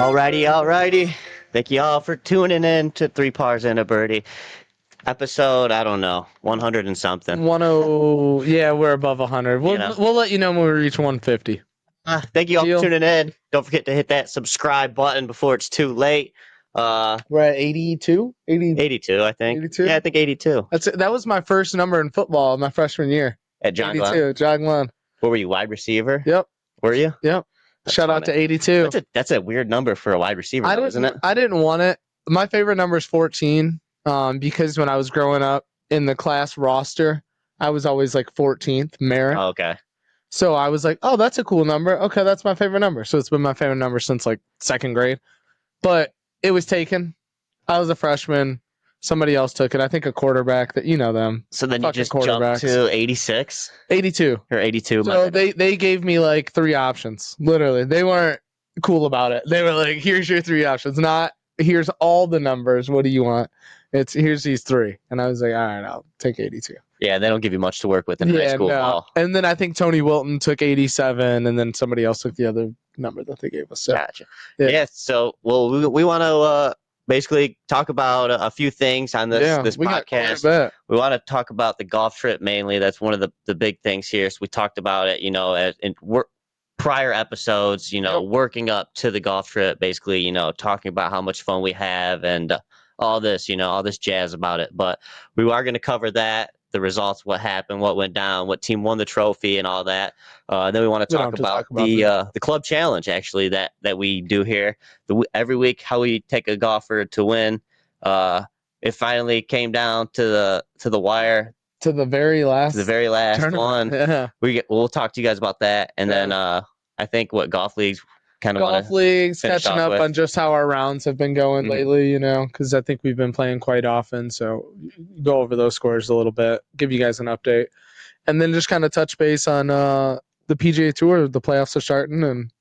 Alrighty. Thank you all for tuning in to Three Pars and a Birdie. Episode, I don't know, 100 and something. 10, yeah, we're above 100. We'll let you know when we reach 150. Thank you all for tuning in. Don't forget to hit that subscribe button before it's too late. We're at 82? 82, I think. 82? Yeah, I think 82. That was my first number in football my freshman year. At John 82, Glenn? John Glenn. What were you, wide receiver? Yep. Were you? Yep. Shout out to 82. That's a weird number for a wide receiver, isn't it? I didn't want it. My favorite number is 14 because when I was growing up in the class roster, I was always like 14th, merit. Oh, okay. So I was like, oh, that's a cool number. Okay, that's my favorite number. So it's been my favorite number since like second grade. But it was taken. I was a freshman. Somebody else took it. I think a quarterback that you know them. So then you just jumped to 86? 82. Or 82. So they gave me like 3 options. Literally. They weren't cool about it. They were like, here's your 3 options. Not here's all the numbers. What do you want? It's here's these 3. And I was like, all right, I'll take 82. Yeah, they don't give you much to work with in high school ball. And then I think Tony Wilton took 87, and then somebody else took the other number that they gave us. So, gotcha. Yeah. So we want to basically talk about a few things on this podcast. We want to talk about the golf trip mainly. That's one of the big things here. So we talked about it, in prior episodes, working up to the golf trip, basically, talking about how much fun we have and all this, all this jazz about it. But we are going to cover that, the results, what happened, what went down, what team won the trophy and all that. Then we want to talk about the club challenge, actually, that we do here. Every week, how we take a golfer to win. It finally came down to the wire. To the very last one. Yeah. We'll talk to you guys about that. And then I think golf leagues catching up on just how our rounds have been going lately, because I think we've been playing quite often. So go over those scores a little bit, give you guys an update, and then just kind of touch base on the PGA Tour. The playoffs are starting, and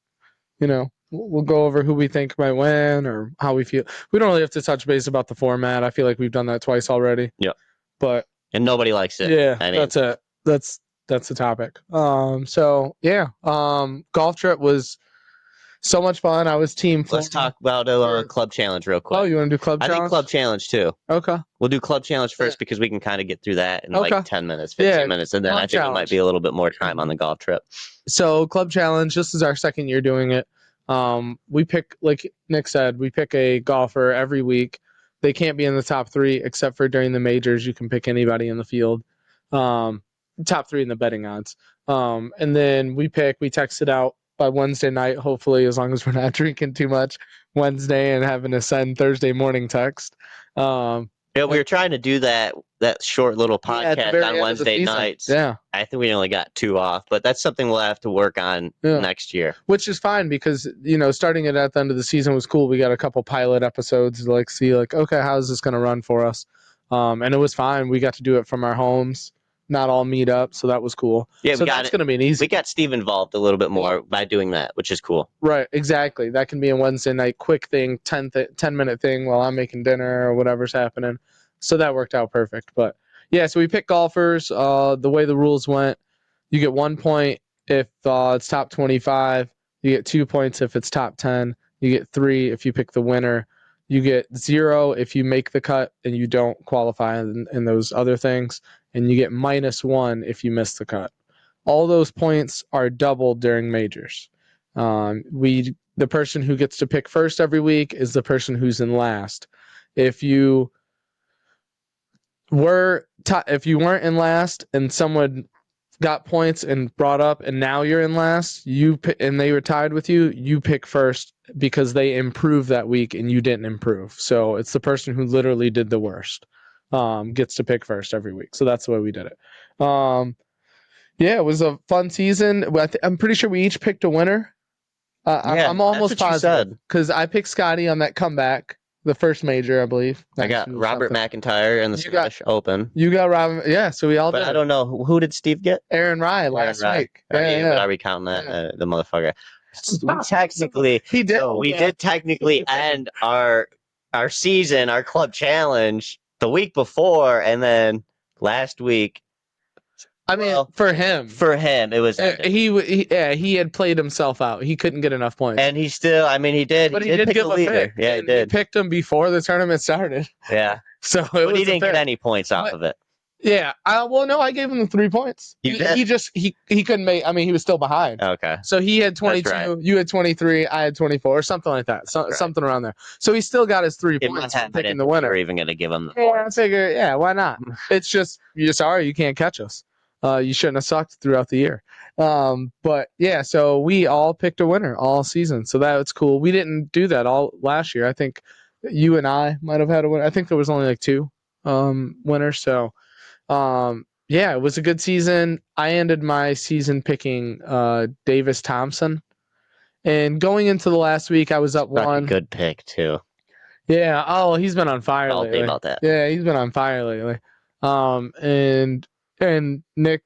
we'll go over who we think might win or how we feel. We don't really have to touch base about the format. I feel like we've done that twice already. Yeah, and nobody likes it. Yeah, that's it. That's the topic. Golf trip was so much fun. I was team. Let's talk about a club challenge real quick. Oh, you want to do club challenge? I think club challenge too. Okay. We'll do club challenge first because we can kind of get through that in like 10 minutes, 15 minutes. And then I think it might be a little bit more time on the golf trip. So club challenge, this is our second year doing it. We pick, like Nick said, we pick a golfer every week. They can't be in the top 3 except for during the majors. You can pick anybody in the field. Top 3 in the betting odds. And then we text it out by Wednesday night, hopefully, as long as we're not drinking too much Wednesday and having to send Thursday morning text. We were trying to do that short little podcast on Wednesday nights. Yeah. I think we only got 2 off, but that's something we'll have to work on next year. Which is fine because, starting it at the end of the season was cool. We got a couple pilot episodes to see okay, how's this going to run for us? And it was fine. We got to do it from our homes. Not all meet up, so that was cool. Yeah, so that's going to be an easy. We got Steve involved a little bit more by doing that, which is cool. Right, exactly. That can be a Wednesday night quick thing, 10-minute thing while I'm making dinner or whatever's happening. So that worked out perfect. But yeah, so we picked golfers. The way the rules went, you get 1 point if it's top 25. You get 2 points if it's top 10. You get 3 if you pick the winner. You get 0 if you make the cut and you don't qualify in those other things. And you get -1 if you miss the cut. All those points are doubled during majors. The person who gets to pick first every week is the person who's in last. If you weren't in last and someone got points and brought up and now you're in last, and they were tied with you, you pick first because they improved that week and you didn't improve. So it's the person who literally did the worst. Gets to pick first every week. So that's the way we did it. It was a fun season. I'm pretty sure we each picked a winner. I'm almost positive because I picked Scotty on that comeback, the first major, I believe. I got Robert McIntyre in the Scottish Open. You got Robert, yeah. So we all did. But I don't know who did Steve get? Aaron Rye last week. But are we counting that the motherfucker? Technically, he did. So we did technically end our season, our club challenge, the week before, and then last week I mean, for him, it was he had played himself out. He couldn't get enough points, and he still. I mean, he did. But he did pick give a leader. Pick, yeah, he did. He picked him before the tournament started. Yeah. So he didn't get any points off of it. Yeah. Well, no, I gave him the 3 points. You did? He just he couldn't make. I mean, he was still behind. Okay. So he had 22. Right. You had 23. I had 24, or something like that. Something around there. So he still got his 3 points for picking the winner. We're even going to give him the points. I figure, yeah, why not? It's just you're sorry you can't catch us. You shouldn't have sucked throughout the year. But yeah, so we all picked a winner all season. So that's cool. We didn't do that all last year. I think you and I might have had a winner. I think there was only like 2 winners. So yeah, it was a good season. I ended my season picking Davis Thompson. And going into the last week, I was up 1. A good pick too. Yeah. Oh, he's been on fire lately. About that. Yeah, he's been on fire lately. And Nick,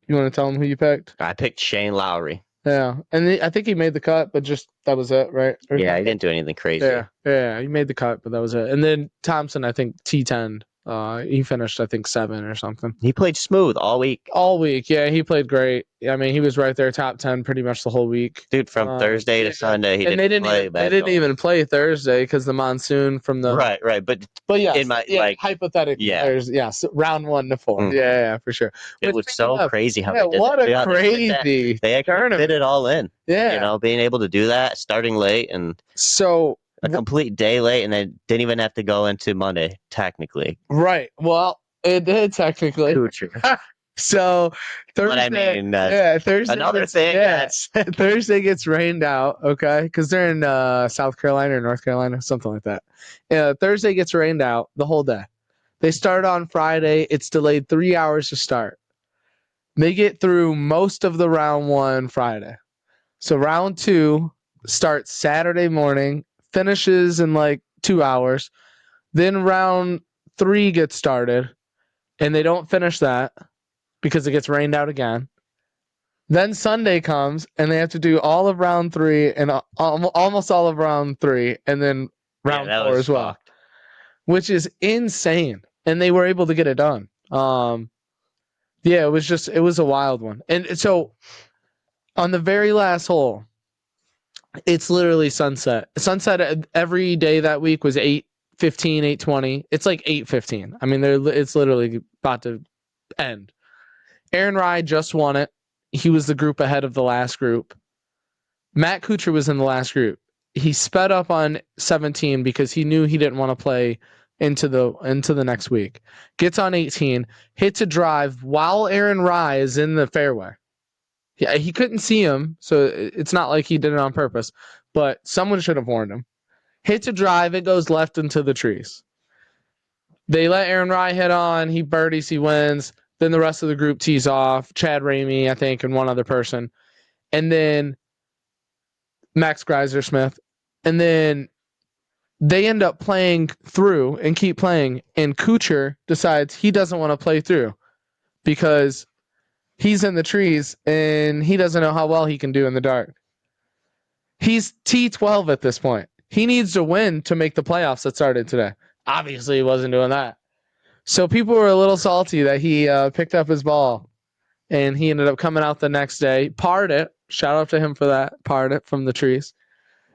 you want to tell him who you picked? I picked Shane Lowry. Yeah, and I think he made the cut, but just that was it, right? Yeah, he didn't do anything crazy. Yeah, he made the cut, but that was it. And then Thompson, I think T10. He finished, I think, 7 or something. He played smooth all week. All week, yeah, he played great. I mean, he was right there, top 10, pretty much the whole week. Dude, from Thursday to Sunday, they didn't even play Thursday because the monsoon from the right. But yeah, hypothetically, yes, round 1 to 4, yeah, for sure. It was so crazy how they did what a crazy they actually fit it all in. Yeah, being able to do that, starting late, and so. A complete day late, and they didn't even have to go into Monday, technically. Right. Well, it did technically. So Thursday, Thursday. Another thing. Thursday gets rained out. Okay, because they're in South Carolina or North Carolina, something like that. Thursday gets rained out the whole day. They start on Friday. It's delayed 3 hours to start. They get through most of the round 1 Friday. So round 2 starts Saturday morning. Finishes in like 2 hours. Then round 3 gets started, and they don't finish that because it gets rained out again. Then Sunday comes, and they have to do all of round 3 and almost all of round 3, and then round 4 as well, which is insane. And they were able to get it done. Yeah, it was a wild one. And so on the very last hole, it's literally sunset. Sunset every day that week was 8:15, 8:20. It's like 8:15. I mean, it's literally about to end. Aaron Rai just won it. He was the group ahead of the last group. Matt Kuchar was in the last group. He sped up on 17 because he knew he didn't want to play into the next week. Gets on 18, hits a drive while Aaron Rai is in the fairway. Yeah, he couldn't see him, so it's not like he did it on purpose, but someone should have warned him. Hits a drive, it goes left into the trees. They let Aaron Rai hit on, he birdies, he wins. Then the rest of the group tees off, Chad Ramey, I think, and one other person. And then Max Greiser-Smith. And then they end up playing through and keep playing, and Kuchar decides he doesn't want to play through because he's in the trees, and he doesn't know how well he can do in the dark. He's T12 at this point. He needs to win to make the playoffs that started today. Obviously, he wasn't doing that. So people were a little salty that he picked up his ball, and he ended up coming out the next day. Parred it. Shout out to him for that. Parred it from the trees.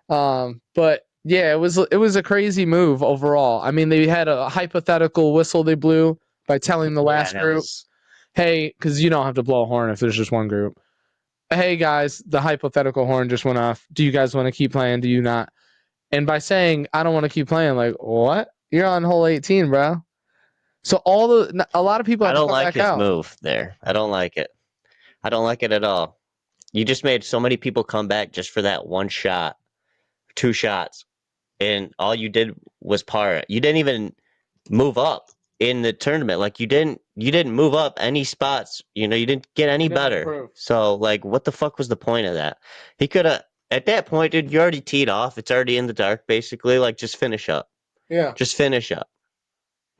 But, yeah, it was a crazy move overall. I mean, they had a hypothetical whistle they blew by telling the last group. Hey, because you don't have to blow a horn if there's just one group. Hey, guys, the hypothetical horn just went off. Do you guys want to keep playing? Do you not? And by saying, I don't want to keep playing, like, what? You're on hole 18, bro. So a lot of people have to come back out. I don't like his move there. I don't like it. I don't like it at all. You just made so many people come back just for that one shot, 2 shots. And all you did was par it. You didn't even move up in the tournament. Like you didn't move up any spots. You didn't get any better. Improve. So like, what the fuck was the point of that? He could have, at that point, dude, you already teed off. It's already in the dark, basically. Like, just finish up. Yeah. Just finish up.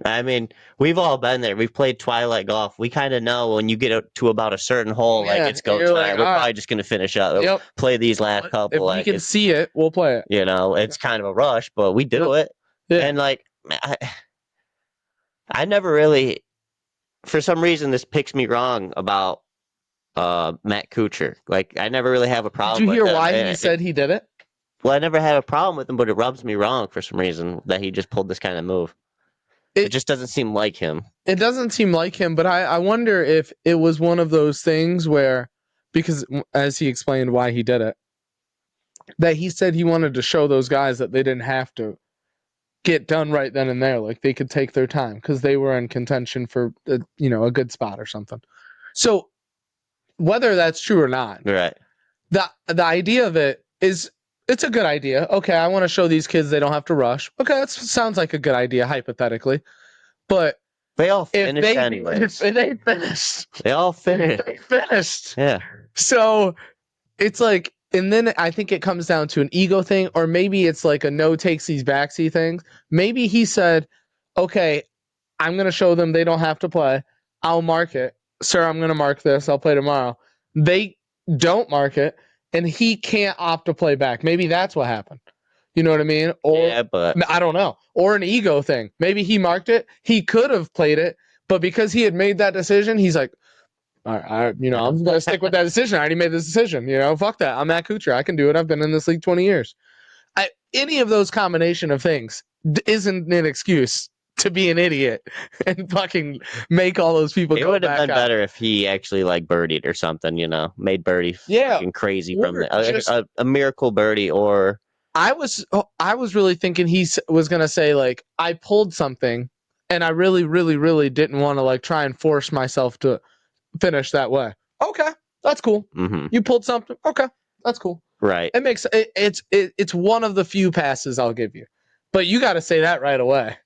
I mean, we've all been there. We've played twilight golf. We kind of know when you get to about a certain hole, like it's go time. Like, we're probably just going to finish up. Yep. Play these last couple. If we can see it, we'll play it. It's kind of a rush, but we do it. Yeah. And like, I never really for some reason this picks me wrong about Matt Kuchar. Like I never really have a problem. Did you hear why him. he said he did it? Well, I never had a problem with him, but it rubs me wrong for some reason that he just pulled this kind of move. It just doesn't seem like him. It doesn't seem like him, but I wonder if it was one of those things where, because as he explained why he did it, that he said he wanted to show those guys that they didn't have to get done right then and there. Like they could take their time because they were in contention for a good spot or something. So whether that's true or not, right? The idea of it is it's a good idea. Okay, I want to show these kids they don't have to rush. Okay, that sounds like a good idea hypothetically, but they all finished anyways. If they finished. They all finished. They finished. Yeah. So it's like, and then I think it comes down to an ego thing, or maybe it's like a no takes these backseat things. Maybe he said, okay, I'm going to show them they don't have to play. I'll mark it. Sir, I'm going to mark this. I'll play tomorrow. They don't mark it, and he can't opt to play back. Maybe that's what happened. You know what I mean? Or, yeah, but I don't know. Or an ego thing. Maybe he marked it. He could have played it, but because he had made that decision, he's like, all right, I'm going to stick with that decision. I already made this decision. Fuck that. I'm Matt Kuchar. I can do it. I've been in this league 20 years. Any of those combination of things isn't an excuse to be an idiot and fucking make all those people go back. It would have been better if he actually birdied or something, made birdie fucking crazy from a miracle birdie. Or I was really thinking he was going to say I pulled something and I really, really, really didn't want to try and force myself to finish that way. Okay, that's cool. Mm-hmm. You pulled something. Okay, that's cool. Right. It makes it's one of the few passes I'll give you, but you got to say that right away.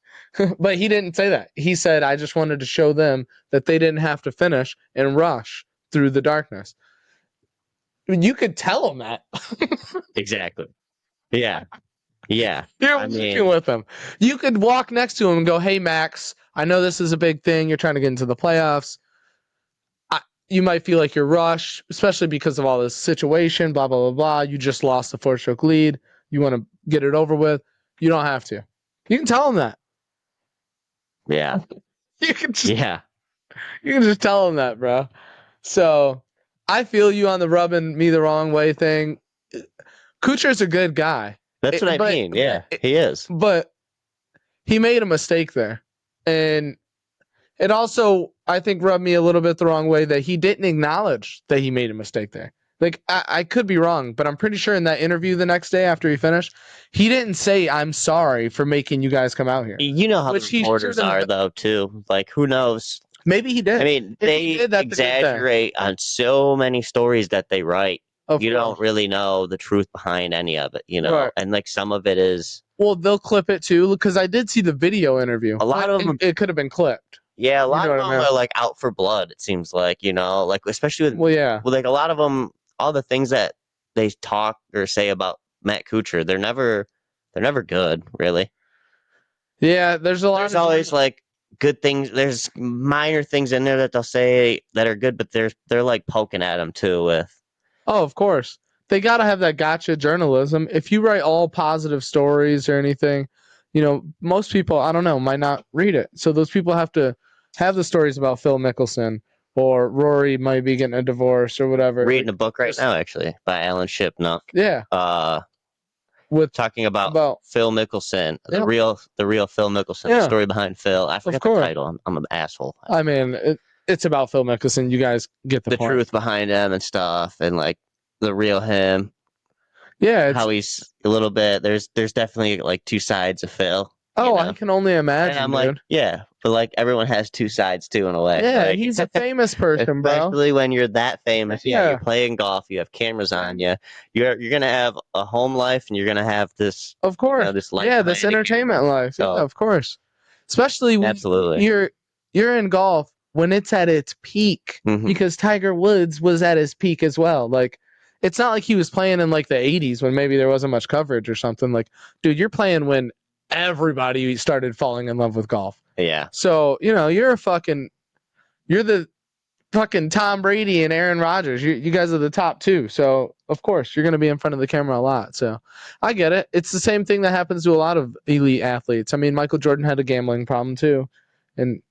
But he didn't say that. He said, I just wanted to show them that they didn't have to finish and rush through the darkness. You could tell him that. Exactly. Yeah. Yeah. You're working with him. You could walk next to him and go, hey, Max, I know this is a big thing. You're trying to get into the playoffs. You might feel like you're rushed, especially because of all this situation, blah, blah, blah, blah. You just lost the 4-stroke lead. You want to get it over with. You don't have to. You can tell him that. Yeah. You can just tell him that, bro. So I feel you on the rubbing me the wrong way thing. Kuchar's a good guy. That's what I mean. Yeah, he is. But he made a mistake there. And it also, I think, rubbed me a little bit the wrong way that he didn't acknowledge that he made a mistake there. I could be wrong, but I'm pretty sure in that interview the next day after he finished, he didn't say, I'm sorry for making you guys come out here. You know how the reporters are, though, too. Who knows? Maybe he did. I mean, they exaggerate on so many stories that they write. You don't really know the truth behind any of it, Right. And, some of it is... Well, they'll clip it, too, because I did see the video interview. A lot of them... It could have been clipped. Yeah, a lot of them are, out for blood, it seems like, especially with... Well, yeah. Well, a lot of them... All the things that they talk or say about Matt Kuchar, they're never good, really. Yeah, there's a lot. There's always good things. There's minor things in there that they'll say that are good, but they're poking at them too with. Oh, of course, they got to have that gotcha journalism. If you write all positive stories or anything, most people, I don't know, might not read it. So those people have to have the stories about Phil Mickelson. Or Rory might be getting a divorce or whatever. Reading a book right now, actually, by Alan Shipnuck. Yeah. With talking about Phil Mickelson, the real Phil Mickelson, the story behind Phil. I forget the title. I'm an asshole. I mean, it's about Phil Mickelson. You guys get the point. Truth behind him and stuff, and the real him. Yeah. How he's a little bit. There's definitely two sides of Phil. Oh, I can only imagine. And I'm dude. Yeah, but everyone has two sides too in a way. Yeah, he's a famous person, bro. Especially when you're that famous. Yeah, you're playing golf. You have cameras on you. You're gonna have a home life, and you're gonna have this. Of course. This life. Yeah, this entertainment life. So, yeah, of course. Especially when you're in golf when it's at its peak, because Tiger Woods was at his peak as well. It's not like he was playing in the 80s when maybe there wasn't much coverage or something. Dude, you're playing when everybody started falling in love with golf. Yeah. So, you're the fucking Tom Brady and Aaron Rodgers. You guys are the top two. So, of course, you're going to be in front of the camera a lot. So, I get it. It's the same thing that happens to a lot of elite athletes. I mean, Michael Jordan had a gambling problem too. And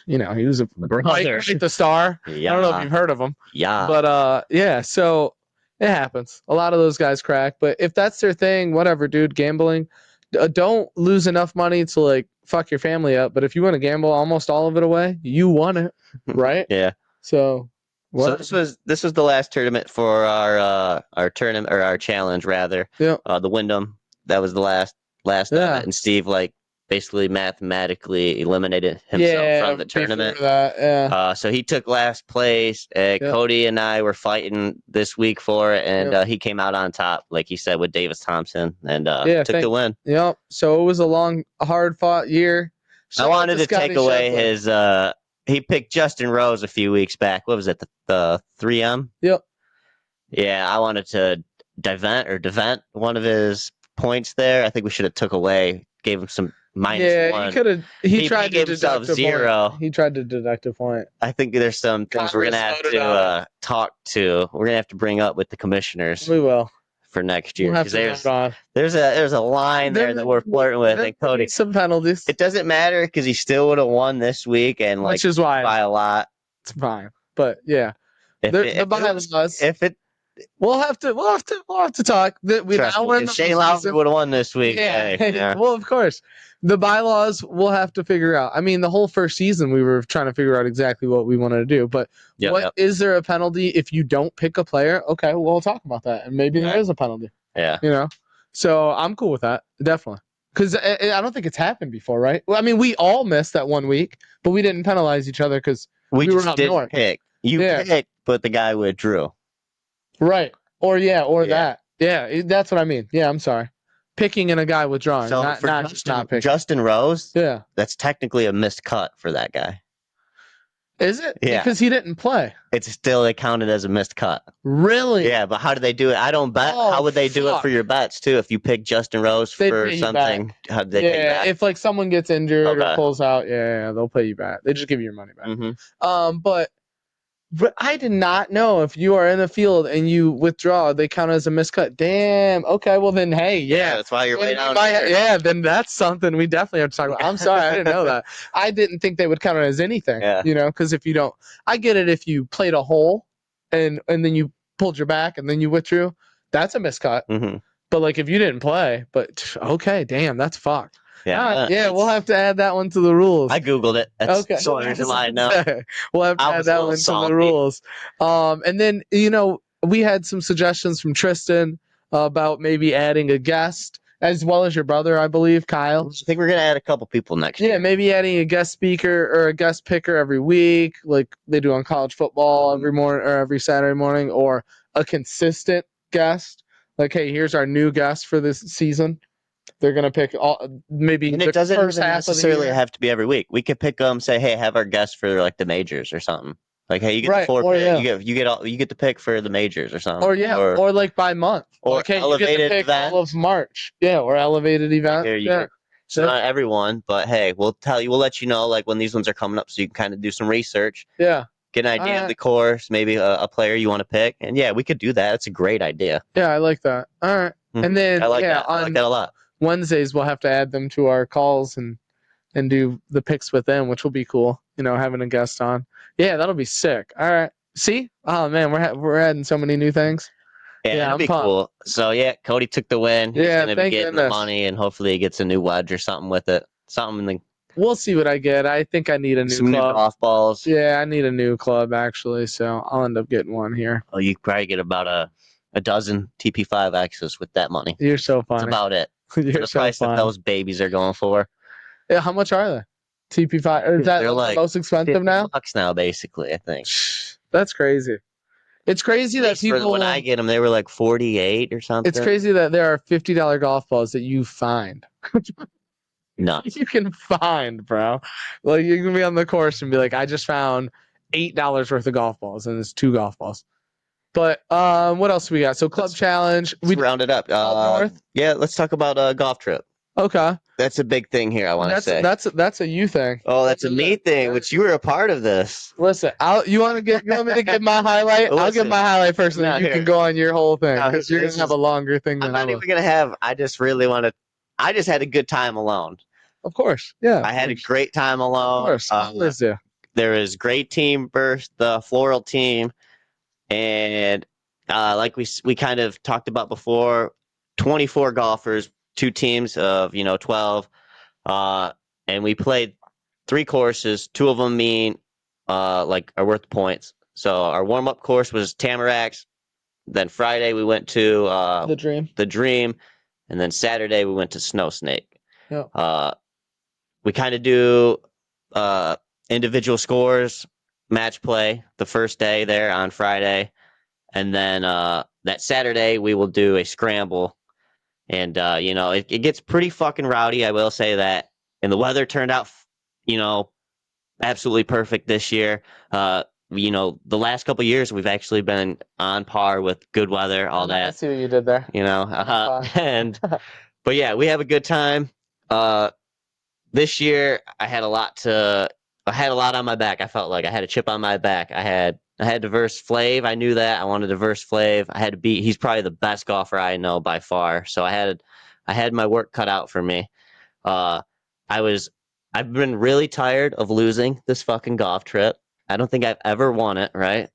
He was a brother, the star. Yeah. I don't know if you've heard of him. Yeah. But yeah, so it happens. A lot of those guys crack. But if that's their thing, whatever, dude. Gambling, don't lose enough money to like fuck your family up. But if you want to gamble almost all of it away, you won it, right? Yeah. So. What? So this was the last tournament for our tournament, or our challenge rather. Yeah. The Wyndham, that was the last of it, and Steve basically mathematically eliminated himself from the tournament. So he took last place. Cody and I were fighting this week for it, and he came out on top, like he said, with Davis Thompson, and took the win. Yep. So it was a long, hard-fought year. I wanted to take away his. He picked Justin Rose a few weeks back. What was it? The 3M? Yep. Yeah, I wanted to devent one of his points there. I think we should have took away, gave him some -1. Yeah, he could have. He tried to deduct a 0. Point. He tried to deduct a point. I think there's some things we're gonna have to talk to. We're gonna have to bring up with the commissioners. We will. For next year, because there's a line there that we're flirting with, and Cody. Some penalties. It doesn't matter because he still would have won this week, and which is why by a lot. It's fine, but yeah, we'll have to talk. Shane Lowry would have won this week. Yeah. Well, of course, the bylaws we'll have to figure out. I mean, the whole first season we were trying to figure out exactly what we wanted to do. But is there a penalty if you don't pick a player? Okay, we'll talk about that, and maybe there is a penalty. Yeah. So I'm cool with that, definitely. Because I don't think it's happened before, right? Well, I mean, we all missed that 1 week, but we didn't penalize each other because we were up north. Pick. You picked, but the guy withdrew. Right. Or that. Yeah, that's what I mean. Yeah, I'm sorry. Picking and a guy withdrawing, so not picking. Justin Rose, yeah, that's technically a missed cut for that guy. Is it? Yeah. Because he didn't play. It's still counted as a missed cut. Really? Yeah, but how do they do it? I don't bet. How would they do it for your bets too? If you pick Justin Rose for something, how do they pay you back? If like someone gets injured or pulls out, they'll pay you back. They just give you your money back. Mm-hmm. But I did not know if you are in the field and you withdraw, they count as a miscut. Damn. Okay. Well, then, hey, that's why you're way down. Then that's something we definitely have to talk about. I'm sorry, I didn't know that. I didn't think they would count it as anything. Because if you don't, I get it. If you played a hole and then you pulled your back and then you withdrew, that's a miscut. Mm-hmm. But like if you didn't play, okay, damn, that's fucked. Yeah, we'll have to add that one to the rules. I Googled it. That's okay. So there's a line now. We'll have to add that one to the rules. And then, we had some suggestions from Tristan about maybe adding a guest, as well as your brother, I believe, Kyle. I think we're going to add a couple people next year. Yeah, maybe adding a guest speaker or a guest picker every week, like they do on college football every morning or every Saturday morning, or a consistent guest. Like, hey, here's our new guest for this season. They're gonna pick maybe. And it doesn't necessarily have to be every week. We could pick them, say, hey, have our guest for like the majors or something. Like, hey, you get the 4 pick. You get the pick for the majors or something. Or like by month. Or like, hey, elevated you get the pick event. All of March. Yeah, or elevated event. So not everyone, but hey, we'll let you know like when these ones are coming up, so you can kind of do some research. Yeah. Get an idea of the course, maybe a player you want to pick, and we could do that. It's a great idea. Yeah, I like that. All right, and then I like that a lot. Wednesdays we'll have to add them to our calls and do the picks with them, which will be cool. Having a guest on. Yeah, that'll be sick. All right. See? Oh man, we're adding so many new things. Yeah, that'll be cool. So Cody took the win. He's gonna be getting the money, and hopefully he gets a new wedge or something with it. We'll see what I get. I think I need a new club. New golf balls. Yeah, I need a new club actually, so I'll end up getting one here. Oh, you probably get about a dozen TP5Xs with that money. You're so funny. That's about it. You're the price that those babies are going for. Yeah, how much are they? TP5? Is that They're like the most expensive now? $50 now, basically. I think. That's crazy. It's crazy that people. When I get them, they were like 48 or something. It's crazy that there are $50 golf balls that you find. No, you can find, bro. Like you can be on the course and be like, I just found $8 worth of golf balls, and it's 2 golf balls. But what else we got? So club challenge. We round it up. Yeah, let's talk about a golf trip. Okay. That's a big thing here. I want to say that's a you thing. Oh, that's a me thing, which you were a part of this. Listen, you want me to give my highlight? I'll give my highlight first, and then you can go on your whole thing because you're gonna have a longer thing than I'm not even gonna have. I just really want to. I just had a good time alone. Of course. Yeah. I had a great time alone. Of course. There was great team versus the floral team. And like we kind of talked about before, 24 golfers, 2 teams of 12, and we played 3 courses. 2 of them are worth points. So our warm up course was Tamaracks. Then Friday we went to the Dream, and then Saturday we went to Snow Snake. Yeah. We kind of do individual scores, match play the first day there on Friday. And then that Saturday, we will do a scramble. And, it gets pretty fucking rowdy, I will say that. And the weather turned out, absolutely perfect this year. The last couple of years, we've actually been on par with good weather, all that. I see what you did there. But yeah, we have a good time. This year, I had a lot on my back. I felt like I had a chip on my back. I had to verse Flav. I knew that. I wanted to verse Flav. I had to beat. He's probably the best golfer I know by far. So I had my work cut out for me. I've been really tired of losing this fucking golf trip. I don't think I've ever won it, right?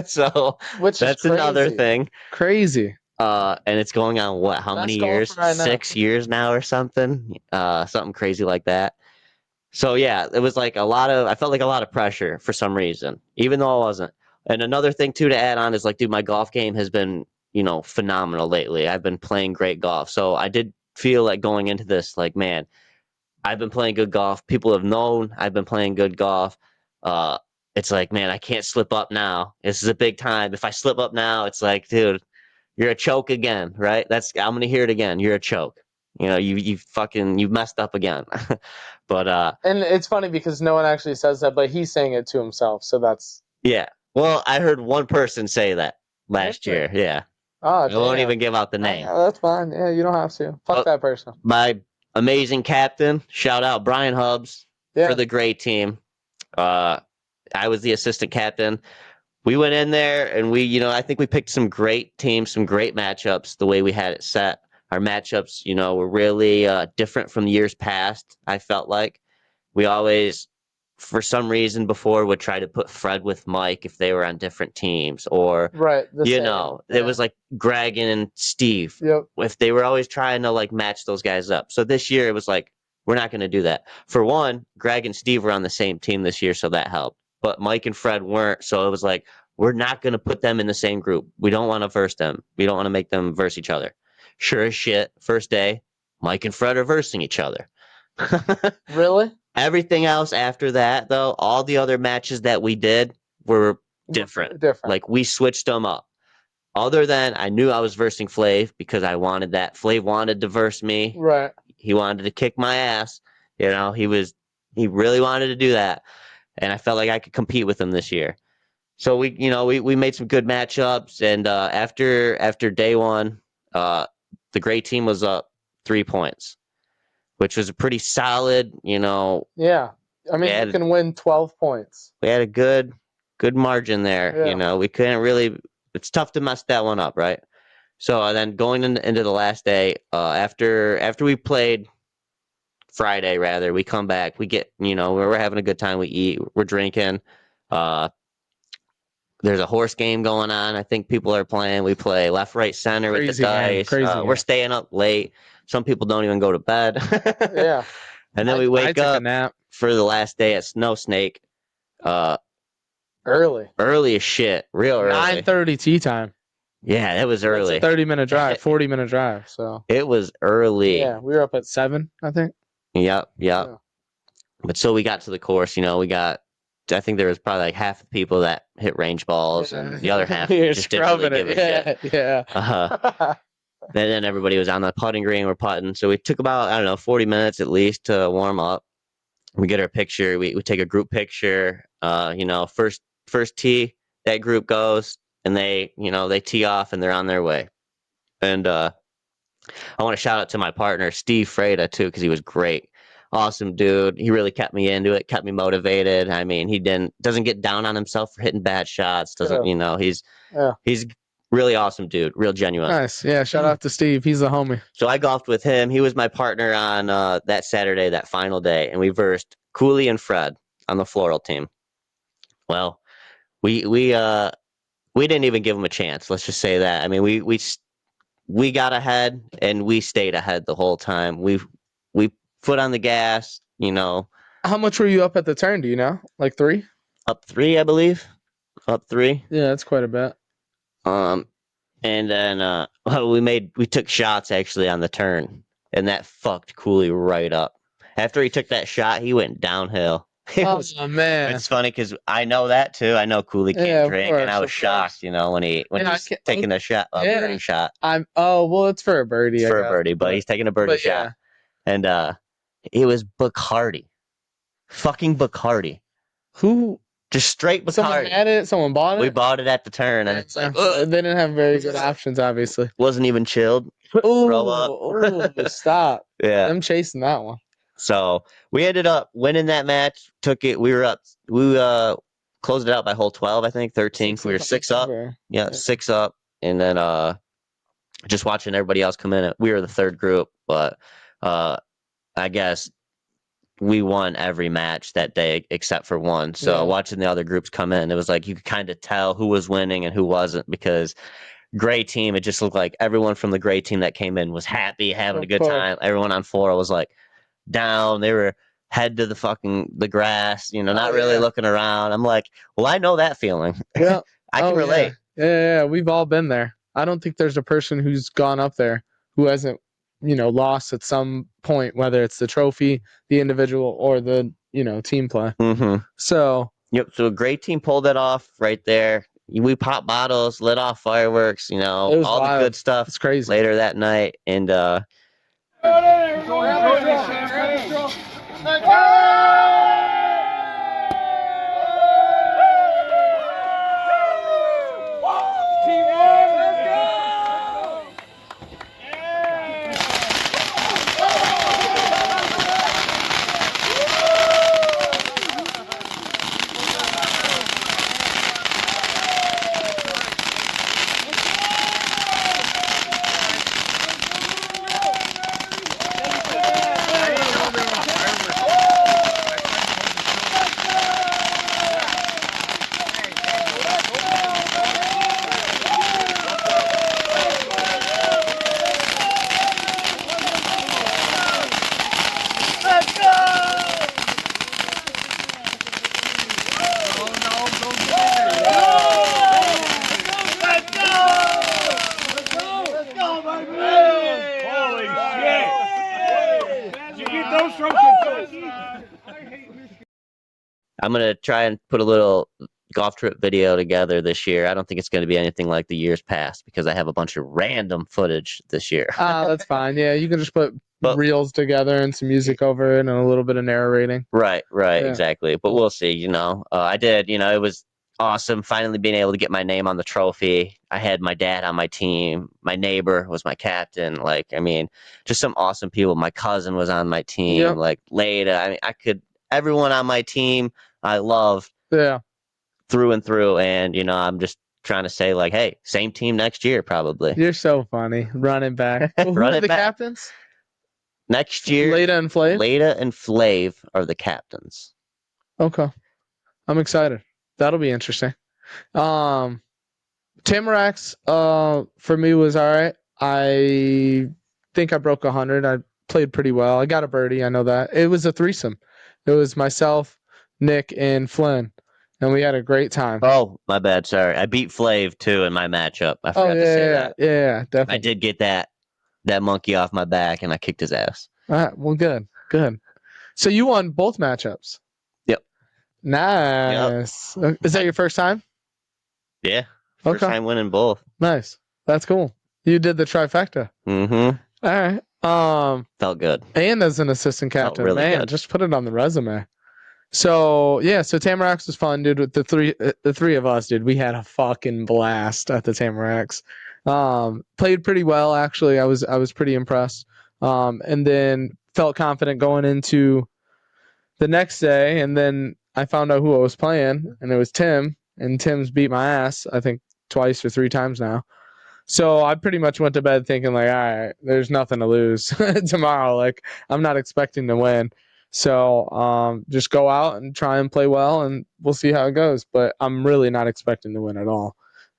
So that's another thing. Crazy. And it's going on what? How many years? 6 years now or something? Something crazy like that. So yeah, it was like I felt like a lot of pressure for some reason, even though I wasn't. And another thing too to add on is like, dude, my golf game has been, phenomenal lately. I've been playing great golf. So I did feel like going into this, like, man, I've been playing good golf. People have known I've been playing good golf. It's like, man, I can't slip up now. This is a big time. If I slip up now, it's like, dude, you're a choke again, right? I'm going to hear it again. You're a choke. You messed up again. But and it's funny because no one actually says that, but he's saying it to himself. So that's yeah. Well, I heard one person say that last year. Yeah. Oh, I won't even give out the name. That's fine. Yeah, you don't have to. Fuck that person. My amazing captain, shout out Brian Hubbs for the great team. I was the assistant captain. We went in there and I think we picked some great teams, some great matchups. The way we had it set. Our matchups, were really different from the years past, I felt like. We always, for some reason before, would try to put Fred with Mike if they were on different teams. Or, it was like Greg and Steve. Yep. If they were always trying to, like, match those guys up. So this year, it was like, we're not going to do that. For one, Greg and Steve were on the same team this year, so that helped. But Mike and Fred weren't, so it was like, we're not going to put them in the same group. We don't want to verse them. We don't want to make them verse each other. Sure as shit, first day, Mike and Fred are versing each other. Really? Everything else after that, though, all the other matches that we did were different. Like, we switched them up. Other than I knew I was versing Flav because I wanted that. Flav wanted to verse me. Right. He wanted to kick my ass. He really wanted to do that. And I felt like I could compete with him this year. So we made some good matchups. And after day one, the great team was up 3 points, which was a pretty solid, Yeah. I mean, you can win 12 points. We had a good margin there. Yeah. We couldn't really, it's tough to mess that one up, right? So then going into the last day, after we played Friday, rather, we come back, we get, we're having a good time. We eat, we're drinking. There's a horse game going on. I think people are playing. We play left, right, center with the dice. We're staying up late. Some people don't even go to bed. Yeah. And then we wake up for the last day at Snow Snake. Early as shit. Real early. 9:30 tee time. Yeah, it was early. It's a 30-minute drive, 40-minute drive. So it was early. Yeah, we were up at 7, I think. Yep. Yeah. But so we got to the course. I think there was probably like half the people that hit range balls, and the other half just didn't really give a shit. Yeah. Then everybody was on the putting green. We're putting, so we took about 40 minutes at least to warm up. We get our picture. We take a group picture. First tee, that group goes, and they tee off and they're on their way. And I want to shout out to my partner Steve Freda too, because he was great. Awesome dude. He really kept me into it, kept me motivated. I mean, he doesn't get down on himself for hitting bad shots. He's Really awesome dude, real genuine. Nice. Yeah, shout out to Steve. He's the homie. So I golfed with him. He was my partner on that Saturday, that final day, and we versed Cooley and Fred on the floral team. Well, we didn't even give him a chance. Let's just say that. I mean, we got ahead and we stayed ahead the whole time. We foot on the gas, you know. How much were you up at the turn? Do you know? Like 3? Up 3, I believe. Up 3. Yeah, that's quite a bit. And then we took shots actually on the turn, and that fucked Cooley right up. After he took that shot, he went downhill. Man, it's funny because I know that too. I know Cooley can't drink, and I was shocked, you know, when he's taking a shot, birdie shot. It's for a birdie. It's for a birdie, but he's taking a birdie shot, and it was Bacardi, fucking Bacardi. Who? Just straight Bacardi. Someone had it. Someone bought it. We bought it at the turn, and it's like they didn't have very good options, obviously. Wasn't even chilled. Throw up. Stop. Yeah, I'm chasing that one. So we ended up winning that match. Took it. We were up. We closed it out by hole 12, I think 13. We were 6 up. Yeah, 6 up, and then just watching everybody else come in. We were the third group, but I guess we won every match that day except for one. So watching the other groups come in, it was like you could kind of tell who was winning and who wasn't, because gray team, it just looked like everyone from the gray team that came in was happy, having a good time. Everyone on floor was like down. They were head to the grass, you know, not really looking around. I'm like, well, I know that feeling. Yeah. I can relate. Yeah, we've all been there. I don't think there's a person who's gone up there who hasn't, you know, lost at some point, whether it's the trophy, the individual, or the, you know, team play. Mm-hmm. So a great team pulled it off right there. We popped bottles, lit off fireworks, you know, all the good stuff. It's crazy. Later that night, and I'm going to try and put a little golf trip video together this year. I don't think it's going to be anything like the years past because I have a bunch of random footage this year. That's fine. Yeah, you can just put reels together and some music over it and a little bit of narrating. Right, exactly. But we'll see, you know. I did, you know, it was awesome finally being able to get my name on the trophy. I had my dad on my team. My neighbor was my captain. Like, I mean, just some awesome people. My cousin was on my team. Like, Leda. I mean, everyone on my team I love through and through. And, you know, I'm just trying to say, like, hey, same team next year, probably. You're so funny. Running back. Well, who are the captains? Next year, Leda and Flav? Leda and Flav are the captains. Okay. I'm excited. That'll be interesting. Tamaracks, for me was all right. I think I broke 100. I played pretty well. I got a birdie. I know that. It was a threesome. It was myself, Nick, and Flynn, and we had a great time. Oh, my bad. Sorry. I beat Flav, too, in my matchup. I forgot to say that. Yeah, definitely. I did get that monkey off my back, and I kicked his ass. All right. Well, good. So you won both matchups? Yep. Nice. Yep. Is that your first time? Yeah. First time winning both. Nice. That's cool. You did the trifecta. Mm-hmm. All right. Felt good. And as an assistant captain. Felt really good. Just put it on the resume. So Tamaracks was fun, dude. With the three of us, dude, we had a fucking blast at the Tamaracks. Played pretty well, actually. I was pretty impressed. And then felt confident going into the next day, and then I found out who I was playing, and it was Tim, and Tim's beat my ass, I think twice or 3 times now. So I pretty much went to bed thinking like, all right, there's nothing to lose tomorrow. Like I'm not expecting to win. So just go out and try and play well, and we'll see how it goes. But I'm really not expecting to win at all.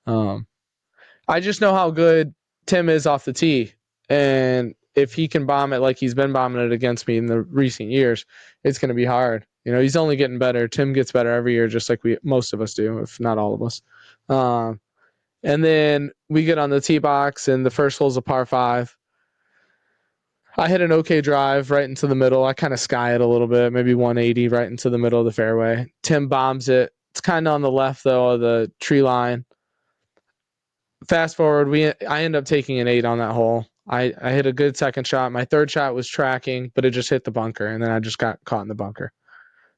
I just know how good Tim is off the tee, and if he can bomb it like he's been bombing it against me in the recent years, it's going to be hard. You know, he's only getting better. Tim gets better every year, just like most of us do, if not all of us. And then we get on the tee box, and the first hole's a par 5. I hit an okay drive right into the middle. I kind of sky it a little bit, maybe 180 right into the middle of the fairway. Tim bombs it. It's kind of on the left, though, of the tree line. Fast forward, I end up taking an 8 on that hole. I hit a good second shot. My third shot was tracking, but it just hit the bunker, and then I just got caught in the bunker.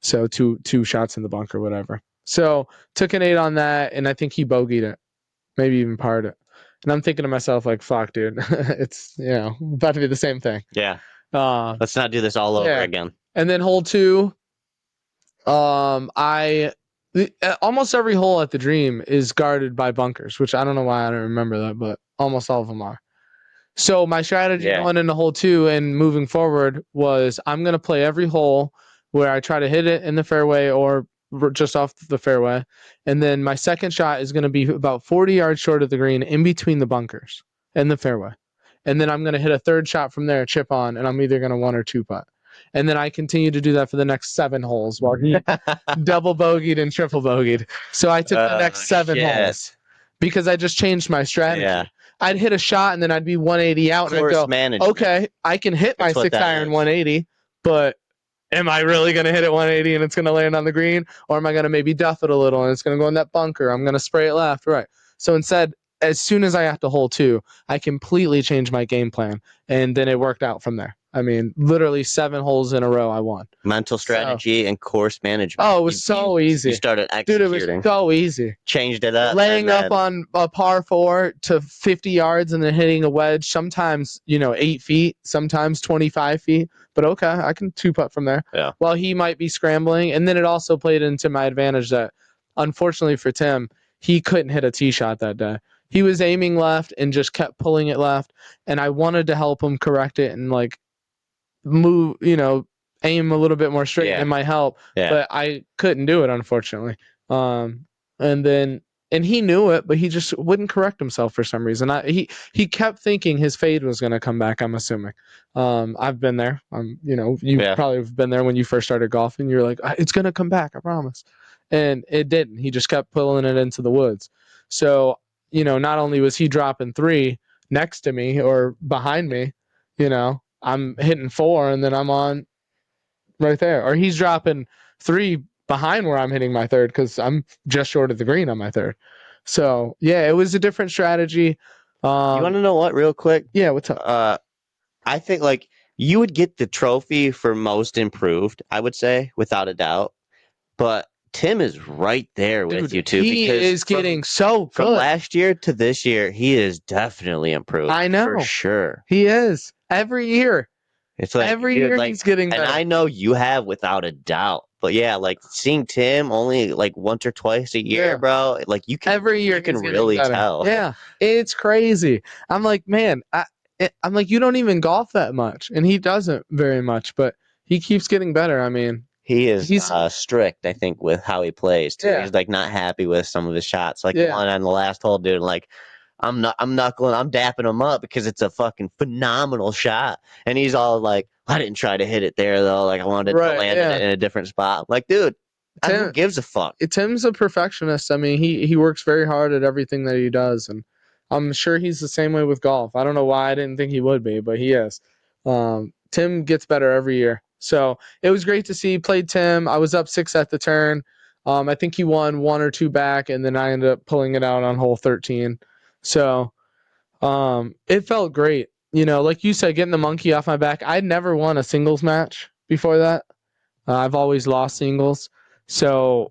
So two shots in the bunker, whatever. So took an 8 on that, and I think he bogeyed it, maybe even parred it. And I'm thinking to myself, like, fuck, dude, it's, about to be the same thing. Yeah. Let's not do this all over again. And then hole 2, almost every hole at the Dream is guarded by bunkers, which I don't know why I don't remember that, but almost all of them are. So my strategy going into hole 2 and moving forward was I'm going to play every hole where I try to hit it in the fairway or just off the fairway. And then my second shot is going to be about 40 yards short of the green in between the bunkers and the fairway. And then I'm going to hit a third shot from there, chip on, and I'm either going to 1 or 2 putt. And then I continue to do that for the next 7 holes while he double bogeyed and triple bogeyed. So I took the next 7 holes because I just changed my strategy. Yeah. I'd hit a shot and then I'd be 180 out and I'd go, okay, I can hit my 6-iron 180, but am I really going to hit it 180 and it's going to land on the green? Or am I going to maybe duff it a little and it's going to go in that bunker? I'm going to spray it left, right. So instead, as soon as I got to hole 2, I completely changed my game plan, and then it worked out from there. I mean, literally 7 holes in a row, I won. Mental strategy and course management. Oh, it was so easy. You started executing. Dude, it was so easy. Changed it up. Laying up on a par 4 to 50 yards and then hitting a wedge, sometimes, 8 feet, sometimes 25 feet. But okay, I can 2-putt from there. Yeah. While he might be scrambling. And then it also played into my advantage that, unfortunately for Tim, he couldn't hit a tee shot that day. He was aiming left and just kept pulling it left. And I wanted to help him correct it and, move, aim a little bit more straight. It might help. Yeah. But I couldn't do it, unfortunately. And he knew it, but he just wouldn't correct himself for some reason. He kept thinking his fade was going to come back, I'm assuming. I've been there. You probably have been there when you first started golfing. You're like, it's going to come back, I promise. And it didn't. He just kept pulling it into the woods. So, not only was he dropping 3 next to me or behind me, I'm hitting 4 and then I'm on right there. Or he's dropping 3 behind where I'm hitting my third because I'm just short of the green on my third. So, yeah, it was a different strategy. You want to know what, real quick? Yeah, what's up? I think, you would get the trophy for most improved, I would say, without a doubt. But Tim is right there with you, too. He is getting so good. From last year to this year, he is definitely improved. I know. For sure. He is. Every year. It's like every year he's getting better. And I know you have without a doubt. But yeah, seeing Tim only once or twice a year, bro. You can every year you can really tell. Yeah, it's crazy. I'm like, man, I'm like, you don't even golf that much, and he doesn't very much, but he keeps getting better. I mean, he's strict, I think, with how he plays too. Yeah. He's not happy with some of his shots. One on the last hole, dude. I'm dapping him up because it's a fucking phenomenal shot. And he's all like, I didn't try to hit it there though. I wanted to land it in a different spot. Dude, who gives a fuck? Tim's a perfectionist. I mean, he works very hard at everything that he does. And I'm sure he's the same way with golf. I don't know why I didn't think he would be, but he is. Tim gets better every year. So it was great to see. Played Tim. I was up 6 at the turn. I think he won 1 or 2 back, and then I ended up pulling it out on hole 13. So it felt great. Like you said, getting the monkey off my back. I'd never won a singles match before that. I've always lost singles. So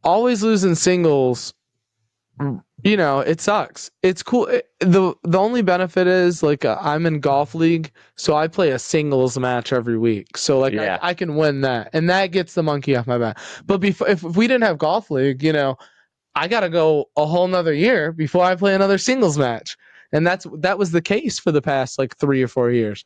always losing singles, it sucks. It's cool. The only benefit is I'm in golf league, so I play a singles match every week. So I can win that, and that gets the monkey off my back. But if we didn't have golf league, I got to go a whole nother year before I play another singles match. And that was the case for the past like 3 or 4 years.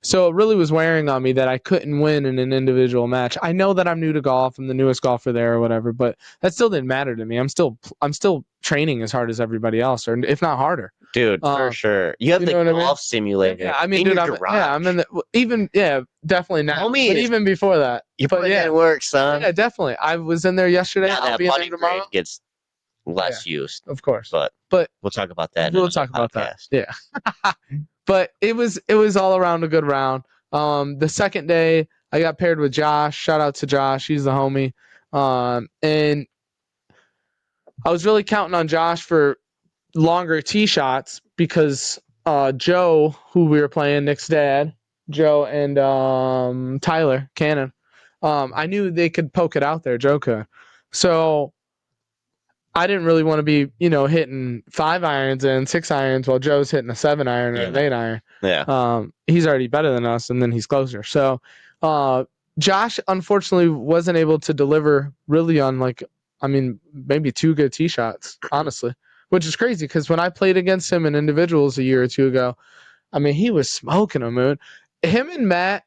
So it really was wearing on me that I couldn't win in an individual match. I know that I'm new to golf. I'm the newest golfer there or whatever, but that still didn't matter to me. I'm still training as hard as everybody else, or if not harder. Dude, for sure. You have the golf simulator. Yeah, I mean, dude, I'm in the definitely now. But even before that. You put in work, son. Yeah, definitely. I was in there yesterday. Now that putting grade gets less used. Of course. But we'll talk about that. We'll talk about that. Yeah. But it was all around a good round. The second day I got paired with Josh. Shout out to Josh. He's the homie. And I was really counting on Josh for longer tee shots because Joe, who we were playing, Nick's dad, Joe and Tyler Cannon, I knew they could poke it out there. Joe could. So I didn't really want to be, hitting 5 irons and 6 irons while Joe's hitting a 7 iron or an 8 iron. Yeah. He's already better than us, and then he's closer. So Josh, unfortunately, wasn't able to deliver really on, maybe 2 good tee shots, honestly, which is crazy because when I played against him in individuals a year or 2 ago, he was smoking them, man. Him and Matt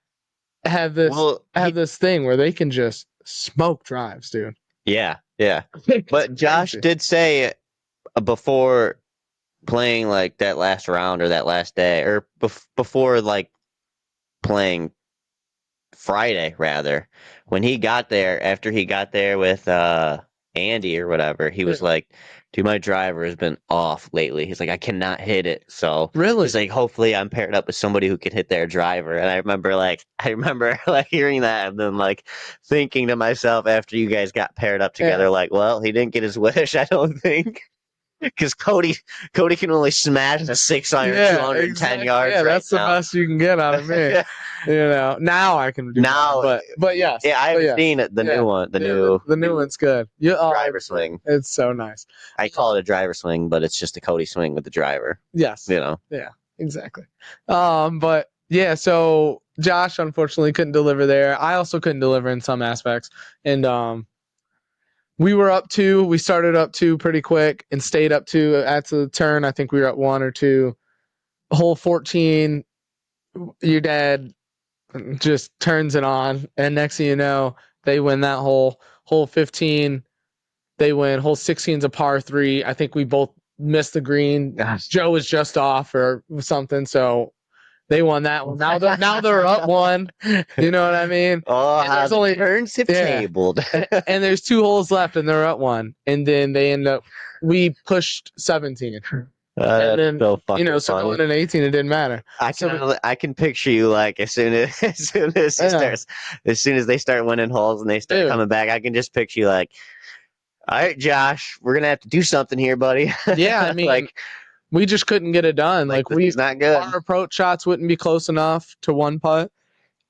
have this thing where they can just smoke drives, dude. Yeah. Yeah, but Josh did say before playing like that last round or that last day, or before like playing Friday rather, when he got there, after he got there with Andy or whatever, he was like, dude, my driver has been off lately. He's like, I cannot hit it. So really, he's like, hopefully I'm paired up with somebody who can hit their driver. And I remember hearing that and then like thinking to myself after you guys got paired up together, like, well, he didn't get his wish, I don't think. Because Cody can only smash a 6 iron 210 yards. Yeah, that's the best you can get out of me. Now I can do that. But yes. Yeah, I haven't seen it. The new one. The new one's good. Driver swing. It's so nice. I call it a driver swing, but it's just a Cody swing with the driver. Yes. Yeah, exactly. But yeah, so Josh unfortunately couldn't deliver there. I also couldn't deliver in some aspects. And we started up 2 pretty quick and stayed up 2 at the turn. I think we were at 1 or 2. Hole 14, your dad just turns it on, and next thing you know, they win that hole. Hole 15, they win. Hole 16 is a par 3. I think we both missed the green. Gosh. Joe was just off or something, so they won that one. Now they're up 1. You know what I mean? Oh, there's only turns have tabled. And there's 2 holes left, and they're up 1. And then we pushed 17. And then, so fucking so going in 18, it didn't matter. I can picture you like as soon as they start winning holes and they start coming back, I can just picture you like, all right, Josh, we're gonna have to do something here, buddy. Yeah, we just couldn't get it done. He's not good. Our approach shots wouldn't be close enough to 1 putt.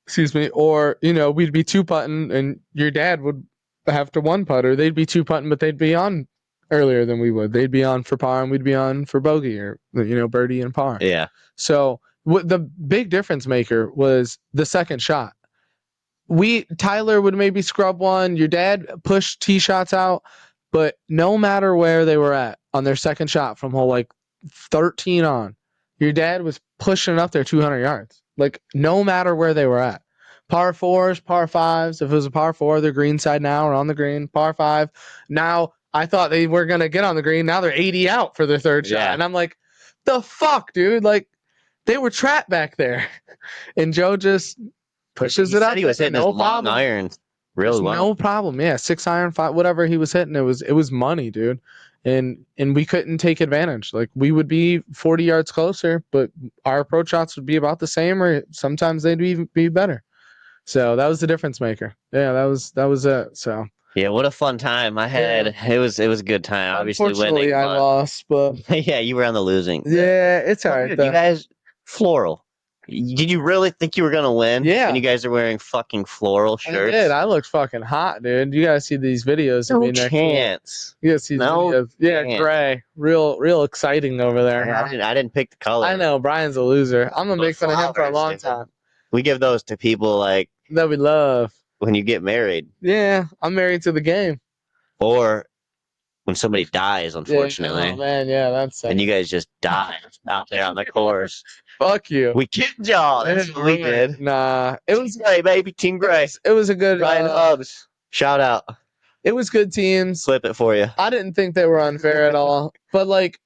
Excuse me. Or, we'd be 2 putting and your dad would have to 1 putt, or they'd be 2 putting, but they'd be on earlier than we would. They'd be on for par and we'd be on for bogey or, birdie and par. Yeah. So the big difference maker was the second shot. Tyler would maybe scrub 1. Your dad pushed tee shots out, but no matter where they were at on their second shot from hole 13 on, your dad was pushing up there 200 yards. No matter where they were at. Par 4s, par 5s. If it was a par 4, they're green side now or on the green. Par 5. Now, I thought they were going to get on the green. Now they're 80 out for their third shot. And I'm like, the fuck, dude? They were trapped back there. And Joe just pushes it up. He was hitting his long irons really well. No problem. Yeah, 6 iron, 5, whatever he was hitting. It was money, dude. And we couldn't take advantage. We would be 40 yards closer, but our approach shots would be about the same, or sometimes they'd be better. So that was the difference maker. Yeah, that was it. So yeah, what a fun time I had. Yeah. It was a good time. Obviously winning. I lost, but yeah, you were on the losing. Yeah, it's all right. You guys, floral. Did you really think you were gonna win? Yeah. And you guys are wearing fucking floral shirts. I did. I looked fucking hot, dude. You gotta see these videos of me next chance. You gotta see these videos. Yeah, gray. Real exciting over there. I didn't pick the color. I know, Brian's a loser. I'm gonna make fun of him for a long time. We give those to people that we love. When you get married. Yeah, I'm married to the game. Or when somebody dies, unfortunately. Yeah, oh, man, yeah, that's sad. And you guys just die out there on the course. Fuck you. We kicked y'all. That's what we did. Nah, it was Gray, baby. Team Gray. It was a good Ryan Hubbs. Shout out. It was good teams. Flip it for you. I didn't think they were unfair at all. But like,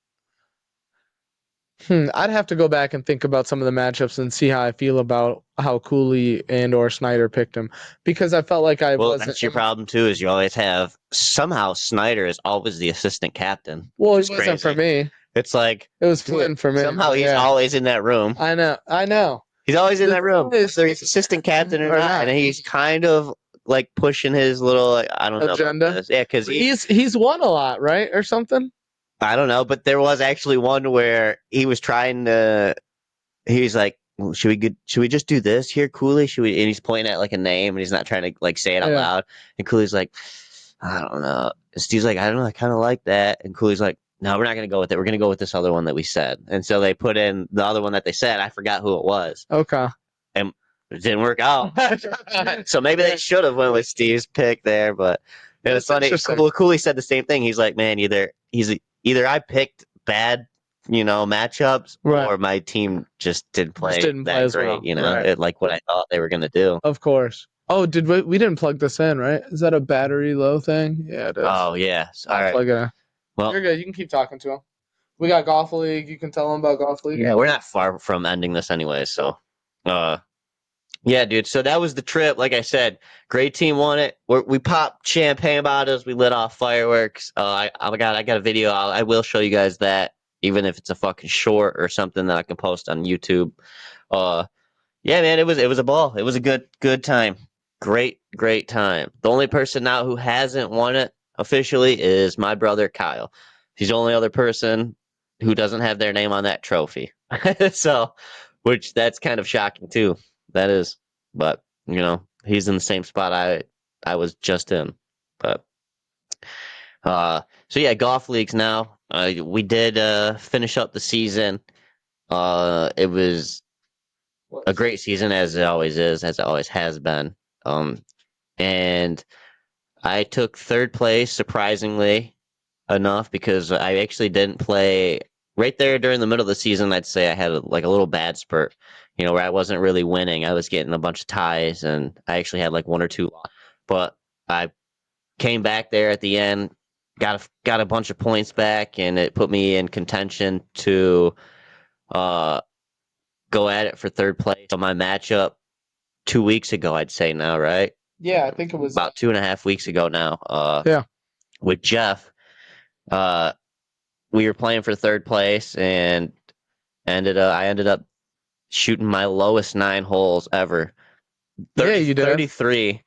I'd have to go back and think about some of the matchups and see how I feel about how Cooley and or Snyder picked him, because I felt like I wasn't. That's your problem too. Is you always have somehow Snyder is always the assistant captain. Well, it wasn't for me. It's like it was Flynn for me. Somehow he's always in that room. I know. He's always in that room, whether he's assistant captain or not, and he's kind of like pushing his little I don't know agenda. Yeah, because he's won a lot, right, or something. I don't know, but there was actually one where he was trying to. He's like, well, should we just do this here, Cooley? Should we? And he's pointing at like a name, and he's not trying to like say it out loud. And Cooley's like, I don't know. And Steve's like, I don't know, I kind of like that. And Cooley's like, no, we're not gonna go with it. We're gonna go with this other one that we said. And so they put in the other one that they said. I forgot who it was. Okay. And it didn't work out. So maybe they should have went with Steve's pick there, but it was funny. Cooley said the same thing. He's like, man, either I picked bad, matchups, or my team just didn't play that great, well. Like what I thought they were going to do. Of course. Oh, we didn't plug this in, right? Is that a battery low thing? Yeah, it is. Oh, yeah. All right. Well, you're good. You can keep talking to him. We got Golf League. You can tell him about Golf League. Yeah, we're not far from ending this anyway, so. Yeah, dude. So that was the trip. Like I said, great team won it. We popped champagne bottles. We lit off fireworks. I got a video. I will show you guys that, even if it's a fucking short or something that I can post on YouTube. Yeah, man, it was a ball. It was a good time. Great time. The only person now who hasn't won it officially is my brother Kyle. He's the only other person who doesn't have their name on that trophy. So, which that's kind of shocking too. That is, but he's in the same spot I was just in. But so yeah, golf leagues now. We did finish up the season. It was a great season, as it always is, as it always has been. And I took third place, surprisingly enough, because I actually didn't play right there during the middle of the season. I'd say I had a little bad spurt, where I wasn't really winning. I was getting a bunch of ties, and I actually had like one or two, but I came back there at the end, got a bunch of points back, and it put me in contention to go at it for third place. So my matchup 2 weeks ago, I'd say now, right? Yeah, I think it was about 2.5 weeks ago now. Yeah, with Jeff, we were playing for third place, and I ended up shooting my lowest 9 holes ever. Yeah, you did 33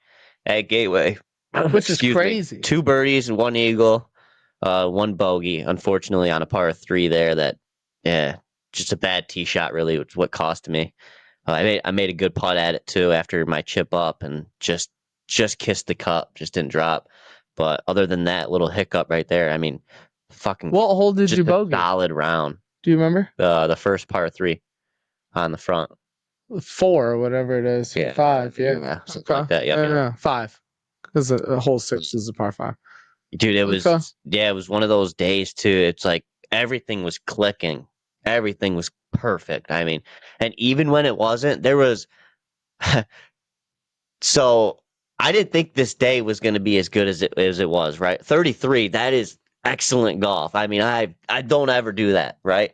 at Gateway, which is crazy. 2 birdies, 1 eagle, 1 bogey. Unfortunately, on a par 3 there, just a bad tee shot really, which is what cost me. I made a good putt at it too after my chip up, and just kissed the cup, just didn't drop. But other than that little hiccup right there, I mean, fucking. What hole did you bogey? Solid round. Do you remember? The first par 3 on the front. 4 or whatever it is. Yeah. 5. Yeah. Something like that. Yeah. 5. Because hole 6 is a par 5. Dude, it was it was one of those days too. It's like everything was clicking. Everything was perfect. I mean, and even when it wasn't, there was. So I didn't think this day was going to be as good as it was. Right, 33. That is excellent golf. I mean, I don't ever do that. Right,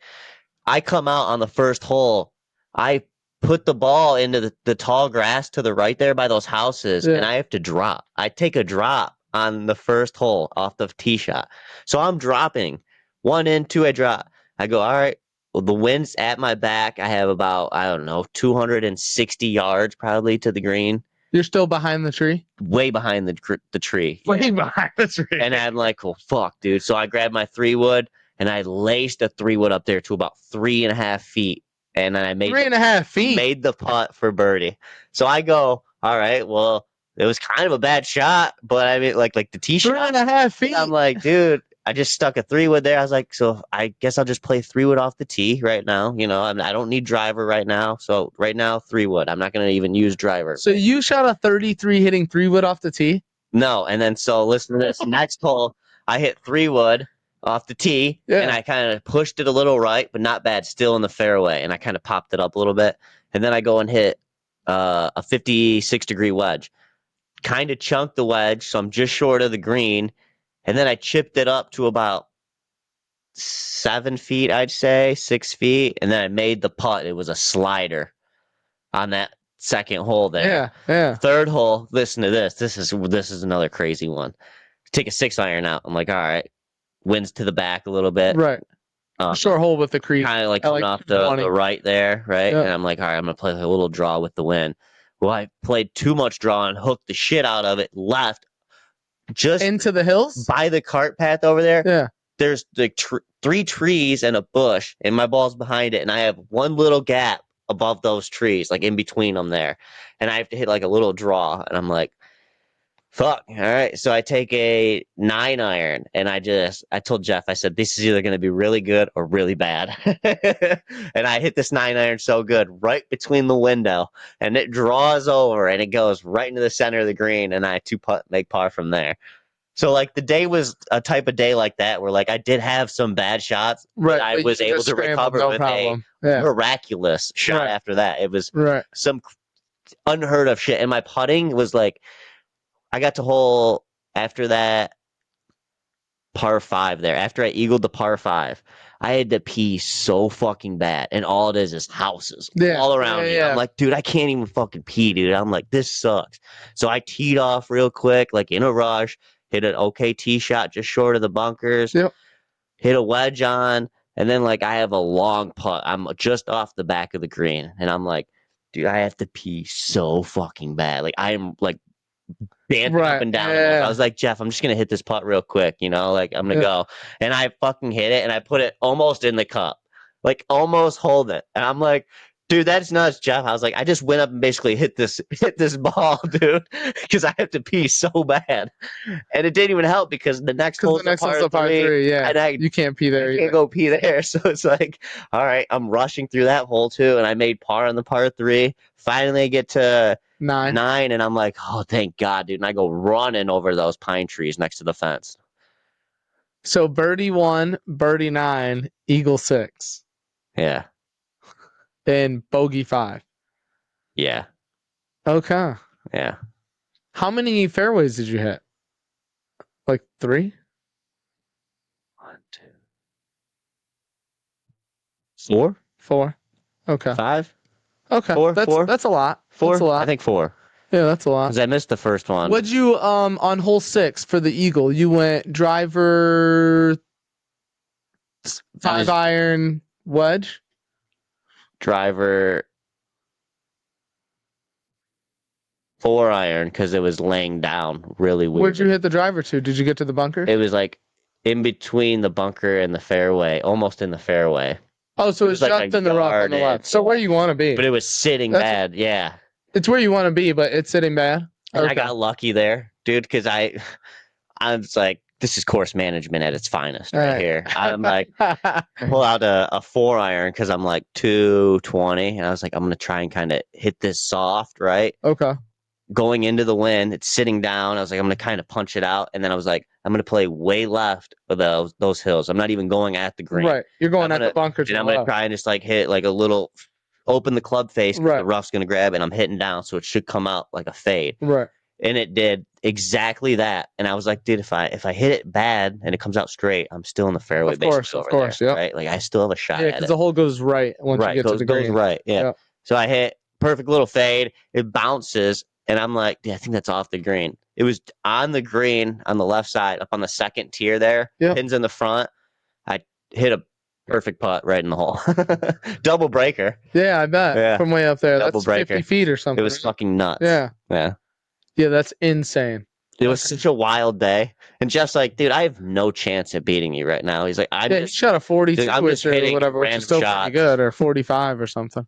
I come out on the first hole. I put the ball into the tall grass to the right there by those houses, and I have to drop. I take a drop on the first hole off the tee shot. So I'm dropping 1 in, 2 I drop. I go, all right. Well, the wind's at my back. I have about, 260 yards probably to the green. You're still behind the tree? Way behind the tree. Way behind the tree. And I'm like, well, fuck, dude. So I grabbed my 3-wood, and I laced a 3-wood up there to about 3.5 feet. And then I made 3.5 feet. Made the putt for birdie. So I go, all right, well, it was kind of a bad shot, but I mean, like the tee shot. 3.5 feet. I'm like, dude, I just stuck a 3-wood there. I was like, so I guess I'll just play 3-wood off the tee right now. I don't need driver right now. So right now, 3-wood. I'm not going to even use driver. So you shot a 33 hitting 3-wood off the tee? No. And then, so listen to this. Next hole, I hit 3-wood off the tee, and I kind of pushed it a little right, but not bad, still in the fairway, and I kind of popped it up a little bit, and then I go and hit a 56-degree wedge. Kind of chunked the wedge, so I'm just short of the green, and then I chipped it up to about 7 feet, I'd say, 6 feet, and then I made the putt. It was a slider on that second hole there. Yeah. Third hole, listen to this. This is another crazy one. Take a 6-iron out. I'm like, all right, winds to the back a little bit. Right. Short hole with the creek. Kind of like coming off the right there, right? Yep. And I'm like, all right, I'm going to play a little draw with the wind. Well, I played too much draw and hooked the shit out of it, left. Just into the hills? By the cart path over there. Yeah. There's like 3 trees and a bush, and my ball's behind it, and I have one little gap above those trees, like in between them there. And I have to hit like a little draw, and I'm like, fuck. All right. So I take a 9-iron, and I told Jeff, I said, this is either going to be really good or really bad. And I hit this 9-iron so good right between the window, and it draws over, and it goes right into the center of the green, and I 2-putt, make par from there. So like the day was a type of day like that where like I did have some bad shots, but I was able to recover with a miraculous shot after that. It was some unheard of shit. And my putting was like, I got to hole after that par 5 there. After I eagled the par 5, I had to pee so fucking bad. And all it is houses all around me. I'm like, dude, I can't even fucking pee, dude. I'm like, this sucks. So I teed off real quick, like in a rush, hit an okay tee shot just short of the bunkers, hit a wedge on, and then like I have a long putt. I'm just off the back of the green. And I'm like, dude, I have to pee so fucking bad. Like I am like dancing up and down. I was like, Jeff, I'm just gonna hit this putt real quick, like I'm gonna go. And I fucking hit it, and I put it almost in the cup, like almost hold it. And I'm like, dude, that's nuts, Jeff. I was like, I just went up and basically hit this ball, dude, because I have to pee so bad. And it didn't even help because the next hole's a par 3. And you can't pee there. You can't go pee there. So it's like, all right, I'm rushing through that hole too, and I made par on the par 3. Finally, I get to 9, and I'm like, oh, thank God, dude. And I go running over those pine trees next to the fence. So birdie 1, birdie 9, eagle 6. Yeah. And bogey 5. Yeah. Okay. Yeah. How many fairways did you hit? Like 3? 1, 2, 4. 4. Okay. 5. Okay. 4. That's a lot. 4. That's a lot. I think 4. Yeah, that's a lot. Because I missed the first one. What'd you on hole 6 for the eagle? You went driver, 5-iron, wedge. Driver, 4-iron because it was laying down really weird. Where'd you hit the driver to? Did you get to the bunker? It was like in between the bunker and the fairway, almost in the fairway. Oh, so it's just in the rough on the left. So where you want to be. But it was sitting bad, yeah. It's where you want to be, but it's sitting bad. And I got lucky there, dude, because I was like, this is course management at its finest right here. I'm like, pull out a 4-iron because I'm like 220. And I was like, I'm going to try and kind of hit this soft, right? Okay. Going into the wind, it's sitting down. I was like, I'm going to kind of punch it out. And then I was like, I'm going to play way left of those hills. I'm not even going at the green. Right. You're going at the bunker. And I'm going to try and just like hit like a little, open the club face because the rough's going to grab it. And I'm hitting down. So it should come out like a fade. Right. And it did exactly that. And I was like, dude, if I hit it bad and it comes out straight, I'm still in the fairway. Of course, yeah. Right? Like I still have a shot at it. Yeah, because the hole goes right once you get to the green. Goes right, yeah. Yep. So I hit perfect little fade. It bounces, and I'm like, dude, I think that's off the green. It was on the green on the left side, up on the second tier there. Yep. Pins in the front. I hit a perfect putt right in the hole. Double breaker. Yeah, I bet. Yeah. From way up there. Double that's breaker. 50 feet or something. It was fucking nuts. Yeah. Yeah. Yeah, that's insane. It was such a wild day. And Jeff's like, dude, I have no chance at beating you right now. He's like, he shot a 42 or whatever, which is still pretty good, or 45 or something.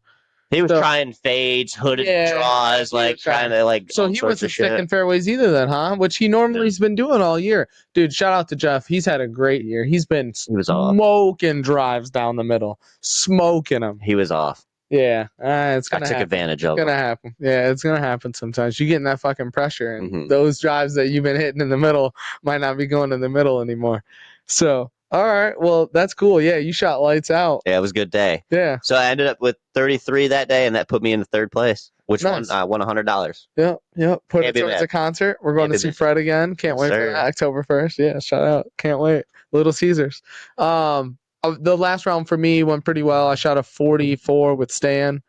He was trying fades, hooded draws, like trying to like. So he wasn't sticking fairways either, then, huh? Which he normally has been doing all year. Dude, shout out to Jeff. He's had a great year. He's been smoking drives down the middle, smoking them. He was off. Yeah, it's gonna took advantage of. It's gonna happen. Yeah, it's gonna happen sometimes. You get in that fucking pressure, and those drives that you've been hitting in the middle might not be going in the middle anymore. So, all right, well, that's cool. Yeah, you shot lights out. Yeah, it was a good day. Yeah. So I ended up with 33 that day, and that put me in the third place, which won $100. Yep. Put it towards a concert. We're going to see Fred again. Can't wait for that. October 1st. Yeah, shout out. Can't wait. Little Caesars. The last round for me went pretty well. I shot a 44 with Stan.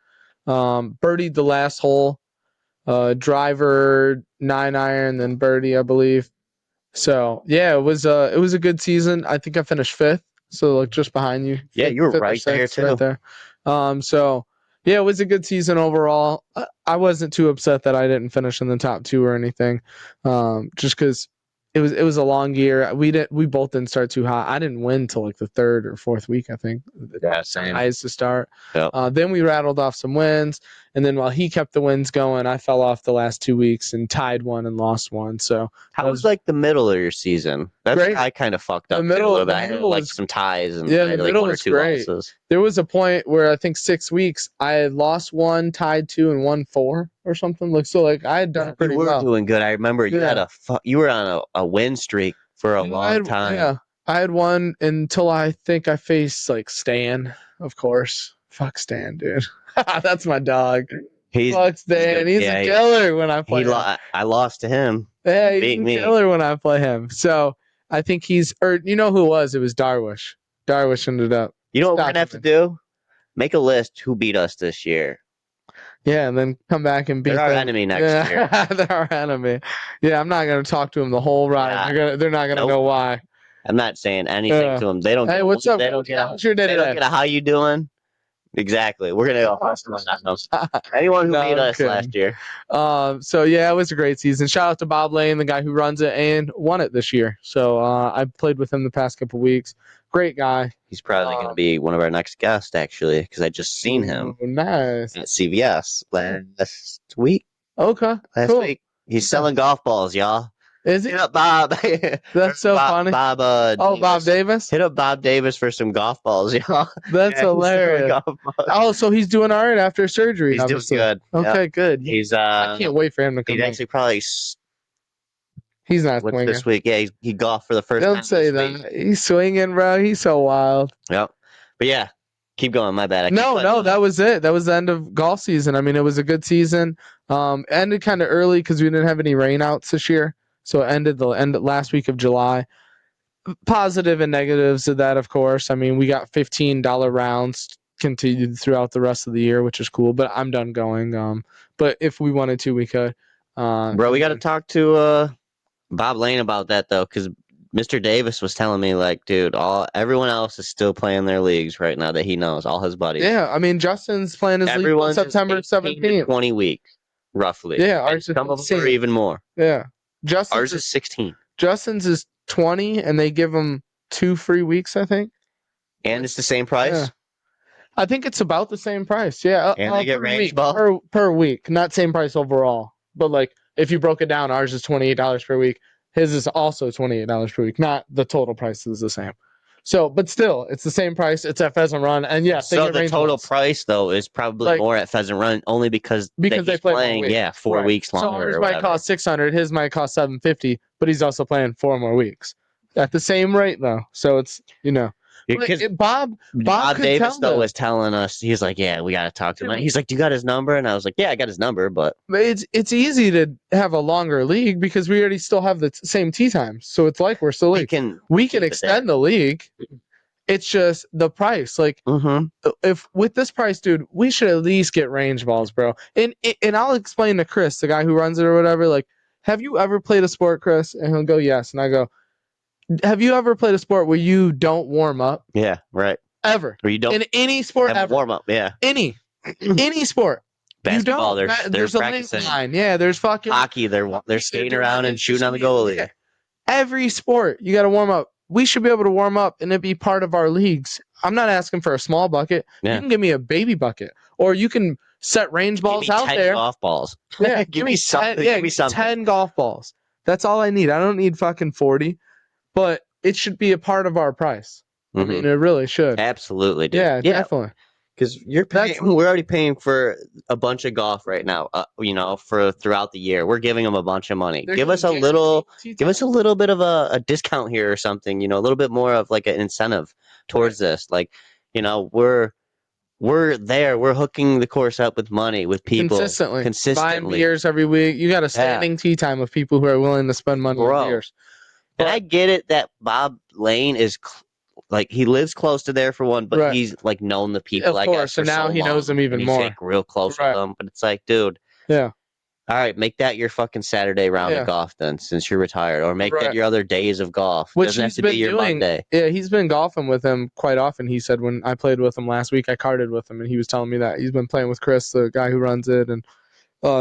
Birdied the last hole. Driver 9-iron, then birdie, I believe. So yeah, it was a good season. I think I finished 5th, so like just behind you. Yeah, you were right there too. Right there. So yeah, it was a good season overall. I wasn't too upset that I didn't finish in the top 2 or anything, just because it was a long year. We both didn't start too hot. I didn't win till like the 3rd or 4th week, I think. Yeah, same. Highest to start. Yep. Then we rattled off some wins, and then while he kept the wins going, I fell off the last 2 weeks and tied one and lost one. So how was like the middle of your season? That's great. I kind of fucked up. The middle, I had like some ties and the middle was great. Losses. There was a point where I think 6 weeks I had lost 1, tied 2, and won 4 or something. Like I had done pretty well. You were doing good. I remember you had you were on a win streak for a long time. Yeah, I had one until I think I faced like Stan, of course. Fuck Stan, dude. That's my dog. Fuck Stan. He's a killer when I play him. I lost to him. Yeah, he's a killer when I play him. So I think you know who it was? It was Darwish. Darwish ended up. You know what we're going to have to do? Make a list who beat us this year. Yeah, and then come back and beat them. They're our enemy next year. They're our enemy. Yeah, I'm not going to talk to them the whole ride. They're not going to know why. I'm not saying anything to them. They don't. Hey, what's up? They don't get a how you doing. Exactly. We're gonna go. Anyone who beat us last year. So yeah, it was a great season. Shout out to Bob Lane, the guy who runs it and won it this year. So I played with him the past couple weeks. Great guy. He's probably going to be one of our next guests, actually, because I just seen him. Nice. At CVS last week. Okay. Last week. He's selling golf balls, y'all. Is he? Hit up Bob. That's so funny. Bob. Bob Davis. Hit up Bob Davis for some golf balls, y'all. That's hilarious. Oh, so he's doing all right after surgery. He's doing good. Okay, good. He's. I can't wait for him to come. He's actually probably. He's not swinging this week. Yeah, he golfed for the first time. Don't say that. He's swinging, bro. He's so wild. Yep. But yeah, keep going. My bad. No, that was it. That was the end of golf season. I mean, it was a good season. Ended kind of early because we didn't have any rainouts this year. So it ended last week of July. Positive and negatives of that, of course. I mean, we got $15 rounds continued throughout the rest of the year, which is cool. But I'm done going. But if we wanted to, we could. Bro, we got to talk to Bob Lane about that though, because Mr. Davis was telling me, like, dude, everyone else is still playing their leagues right now that he knows, all his buddies. Yeah, I mean, Justin's playing his league on September 17th. 20 weeks, roughly. Yeah, ours some of them are even more. Yeah, ours is 16. Justin's is 20, and they give him 2 free weeks, I think. And it's the same price. Yeah. I think it's about the same price. Yeah, and they get range ball per week, not same price overall, but like. If you broke it down, ours is $28 per week. His is also $28 per week. Not the total price is the same. So, but still, it's the same price. It's at Pheasant Run, and yes, so the total price though is probably more at Pheasant Run only because they play playing 4 weeks longer. So ours might cost $600. His might cost $750, but he's also playing 4 more weeks at the same rate though. So it's Bob Davis though was telling us, he's like, yeah, we got to talk to him. He's like, do you got his number? And I was like, yeah, I got his number, but it's easy to have a longer league because we already still have the same tee times. So it's like we're still we can extend the league. It's just the price. Like if with this price, dude, we should at least get range balls, bro. And I'll explain to Chris, the guy who runs it or whatever, like, have you ever played a sport, Chris? And he'll go, yes. And I go, have you ever played a sport where you don't warm up? Yeah, right. Ever. Or you don't in any sport ever. Warm up, yeah. Any sport. Basketball, you don't. There's practicing. A line. Yeah, there's fucking hockey. They're skating around and shooting on the goalie. Yeah. Every sport, you got to warm up. We should be able to warm up and it be part of our leagues. I'm not asking for a small bucket. Yeah. You can give me a baby bucket, or you can set range balls out 10 there. Golf balls. Yeah, give me something. Give me 10 golf balls. That's all I need. I don't need fucking 40, but it should be a part of our price. I mean, it really should. Absolutely, dude. Yeah, definitely. Because we're already paying for a bunch of golf right now. For throughout the year, we're giving them a bunch of money. Give us a little bit of a discount here or something. A little bit more of like an incentive towards this. Like, we're there. We're hooking the course up with money, with people consistently. Buying beers every week. You got a standing tee time with people who are willing to spend money on beers. And I get it that Bob Lane is he lives close to there for one, but he's like known the people. Of course, so now he knows them even more. He's like real close with them, but it's like, dude. Yeah. All right, make that your fucking Saturday round of golf then, since you're retired, or make that your other days of golf. Which doesn't have to be your Monday. Yeah, he's been golfing with him quite often. He said when I played with him last week, I carded with him, and he was telling me that he's been playing with Chris, the guy who runs it, and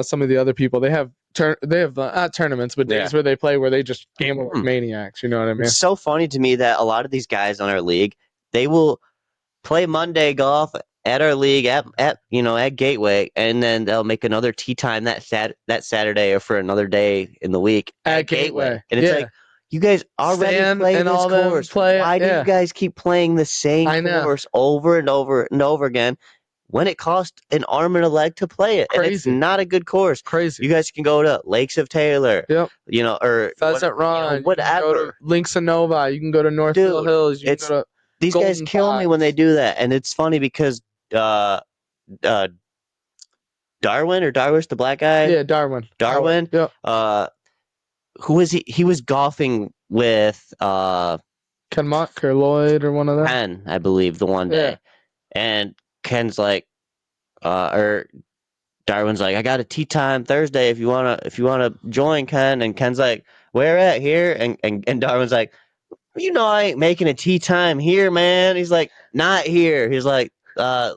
some of the other people. They have not tournaments, but days where they play where they just gamble like maniacs. You know what I mean? It's so funny to me that a lot of these guys on our league, they will play Monday golf at our league at Gateway, and then they'll make another tee time that Saturday or for another day in the week at Gateway. And it's like, you guys already play this course. Why do you guys keep playing the same course over and over and over again when it costs an arm and a leg to play it? Crazy. And it's not a good course. Crazy. You guys can go to Lakes of Taylor. Yep. Or Pheasant Run. Whatever. You can go to Links of Nova. You can go to Northfield Hills. You can go to these Golden guys kill me when they do that, and it's funny because Darwin or Darwish, the black guy? Yeah, Darwin. Yeah. Who was he? He was golfing with Ken Mock or Lloyd or one of them. Ken, I believe, the one day. And Ken's like, or Darwin's like, I got a tee time Thursday if you wanna join, Ken. And Ken's like, where at? Here? And Darwin's like, I ain't making a tee time here, man. He's like, not here. He's like,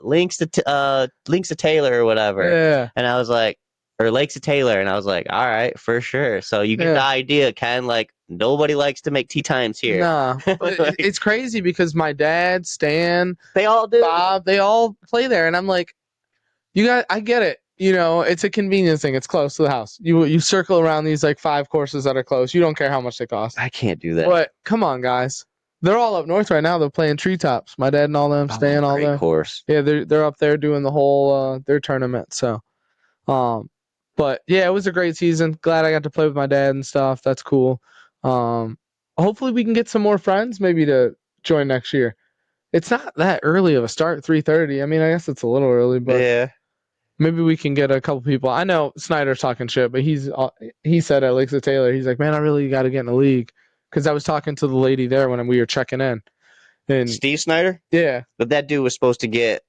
links to Taylor or whatever. Yeah. And I was like, or Lakes of Taylor, and I was like, all right, for sure. So you get the idea, Ken. Like, nobody likes to make tee times here. Nah, but it's crazy because my dad, Stan, they all do. Bob, they all play there, and I'm like, I get it. It's a convenience thing. It's close to the house. You circle around these like 5 courses that are close. You don't care how much they cost. I can't do that. But come on, guys. They're all up north right now. They're playing Treetops. My dad and all them, Stan, all them. Course. Yeah, they're up there doing the whole their tournament. So, but yeah, it was a great season. Glad I got to play with my dad and stuff. That's cool. Hopefully we can get some more friends maybe to join next year. It's not that early of a start, 3:30. I mean, I guess it's a little early, but yeah. Maybe we can get a couple people. I know Snyder's talking shit, but he said at Lakes of Taylor, he's like, man, I really got to get in the league. Because I was talking to the lady there when we were checking in. And Steve Snyder? Yeah. But that dude was supposed to get,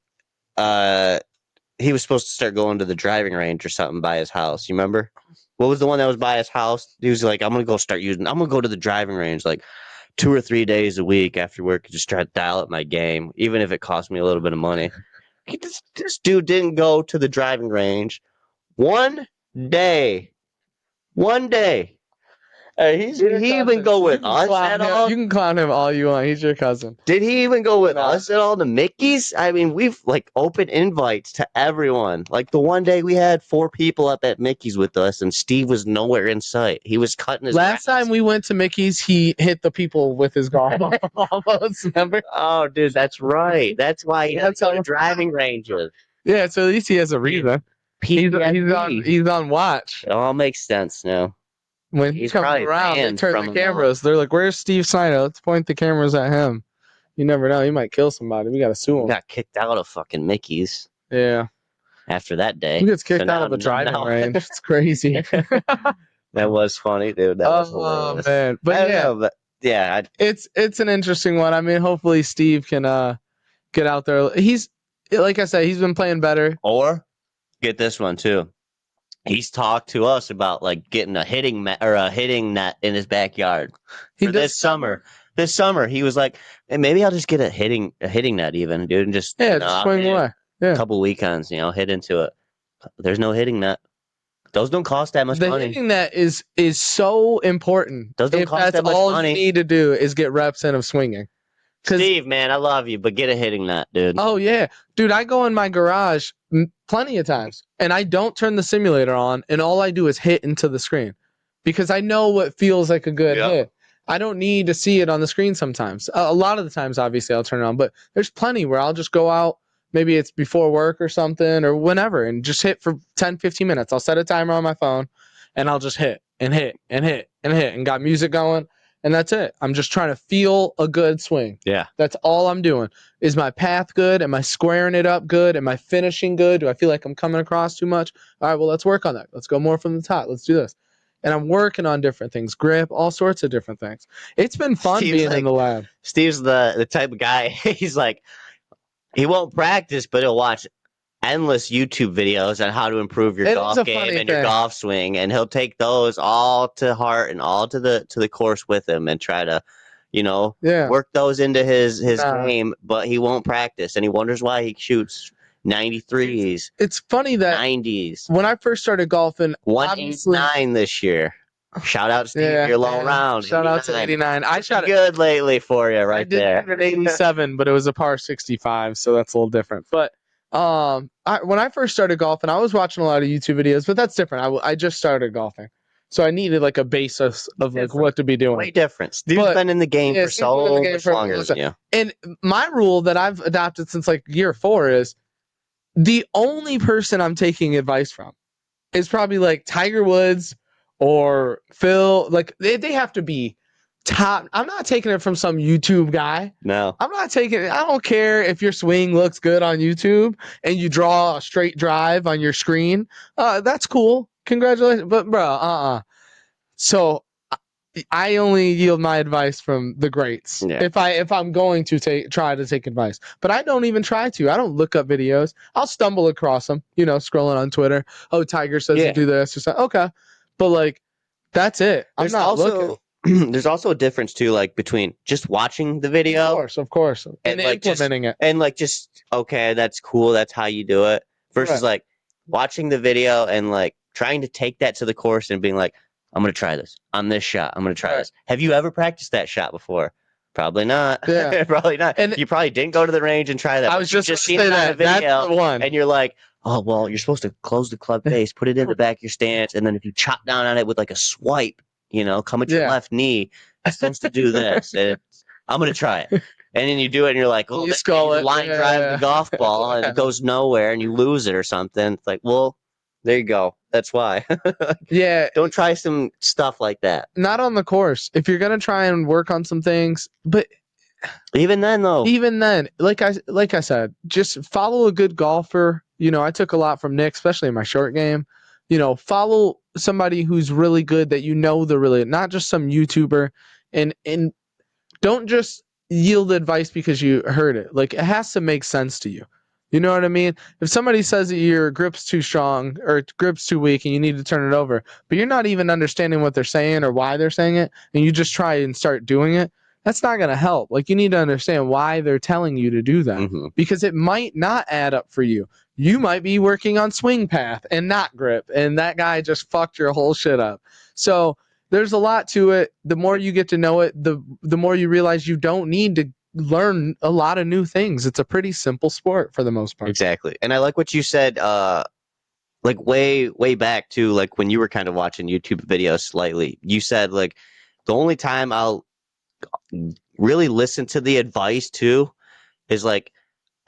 he was supposed to start going to the driving range or something by his house. You remember? What was the one that was by his house? He was like, I'm going to go to the driving range like 2 or 3 days a week after work and just try to dial up my game, even if it cost me a little bit of money. This dude didn't go to the driving range one day. Did he even go with us at all? You can clown him all you want. He's your cousin. Did he even go with us at all to Mickey's? I mean, we've like open invites to everyone. Like the one day we had 4 people up at Mickey's with us, and Steve was nowhere in sight. He was cutting his. Last time we went to Mickey's, he hit the people with his golf ball. Almost, remember? Oh, dude, that's right. That's why he has to go to driving ranges. Yeah, so at least he has a reason. He's on watch. It all makes sense now. When he comes around, they turn the cameras. They're like, where's Steve Snyder? Let's point the cameras at him. You never know. He might kill somebody. We got to sue him. He got kicked out of fucking Mickey's. Yeah. After that day. He gets kicked out of a driving range. It's crazy. That was funny, dude. That was hilarious. Oh, man. But yeah. It's an interesting one. I mean, hopefully Steve can get out there. He's, like I said, he's been playing better. Or, get this one, too. He's talked to us about like getting a hitting net in his backyard for this summer. This summer, he was like, hey, maybe I'll just get a hitting net even, dude, and just swing away. Yeah, a couple weekends, hit into it. There's no hitting net. Those don't cost that much money. The hitting net is so important. Those don't cost that much money. All you need to do is get reps in of swinging. Steve, man, I love you, but get a hitting net, dude. Oh, yeah. Dude, I go in my garage plenty of times, and I don't turn the simulator on, and all I do is hit into the screen because I know what feels like a good hit. I don't need to see it on the screen sometimes. A lot of the times, obviously, I'll turn it on, but there's plenty where I'll just go out, maybe it's before work or something or whenever, and just hit for 10, 15 minutes. I'll set a timer on my phone and I'll just hit and hit and hit and hit and got music going. And that's it. I'm just trying to feel a good swing. Yeah. That's all I'm doing. Is my path good? Am I squaring it up good? Am I finishing good? Do I feel like I'm coming across too much? All right, well, let's work on that. Let's go more from the top. Let's do this. And I'm working on different things, grip, all sorts of different things. It's been fun being in the lab. Steve's the type of guy, he's like, he won't practice, but he'll watch endless YouTube videos on how to improve your golf game and your golf swing, and he'll take those all to heart and all to the course with him and try to, work those into his game, but he won't practice, and he wonders why he shoots 93s. It's funny that 90s. When I first started golfing, 189 this year. Shout out to Steve, your low round. Shout out to 89. I shot good lately for you right there. I did 87, but it was a par 65, so that's a little different. But when I first started golfing, I was watching a lot of YouTube videos, but that's different. I just started golfing, so I needed like a basis of like what to be doing. Way different. Steve's been in the game for so much longer than you. And my rule that I've adopted since like year 4 is the only person I'm taking advice from is probably like Tiger Woods or Phil. Like they have to be top. I'm not taking it from some YouTube guy. No. I'm not taking it. I don't care if your swing looks good on YouTube and you draw a straight drive on your screen. That's cool. Congratulations. But bro, So I only yield my advice from the greats. Yeah. If I'm going to try to take advice, but I don't even try to. I don't look up videos. I'll stumble across them, scrolling on Twitter. Oh, Tiger says to do this or something. Okay. But like, that's it. I'm not looking. There's also a difference too, like between just watching the video, of course, and like implementing it, and like just okay, that's cool, that's how you do it, versus like watching the video and like trying to take that to the course and being like, I'm gonna try this on this shot. I'm gonna try this. Have you ever practiced that shot before? Probably not. Yeah. Probably not. And you probably didn't go to the range and try that. I was just seen it on a video, that's the one. And you're like, oh, well, you're supposed to close the club face, put it in the back of your stance, and then if you chop down on it with like a swipe, come at your left knee, you're supposed to do this. And I'm going to try it. And then you do it, and you're like, oh, you line drive the golf ball, and it goes nowhere, and you lose it or something. It's like, well, there you go. That's why. Yeah. Don't try some stuff like that. Not on the course. If you're going to try and work on some things, but even then, though. Even then, like I said, just follow a good golfer. I took a lot from Nick, especially in my short game. Follow somebody who's really good that they're really not just some YouTuber, and don't just yield advice because you heard it. Like it has to make sense to you. You know what I mean? If somebody says that your grip's too strong or grip's too weak and you need to turn it over, but you're not even understanding what they're saying or why they're saying it, and you just try and start doing it, that's not going to help. Like you need to understand why they're telling you to do that, because it might not add up for you. You might be working on swing path and not grip, and that guy just fucked your whole shit up. So there's a lot to it. The more you get to know it, the more you realize you don't need to learn a lot of new things. It's a pretty simple sport for the most part. Exactly. And I like what you said, like way back to like when you were kind of watching YouTube videos slightly. You said like the only time I'll really listen to the advice too is like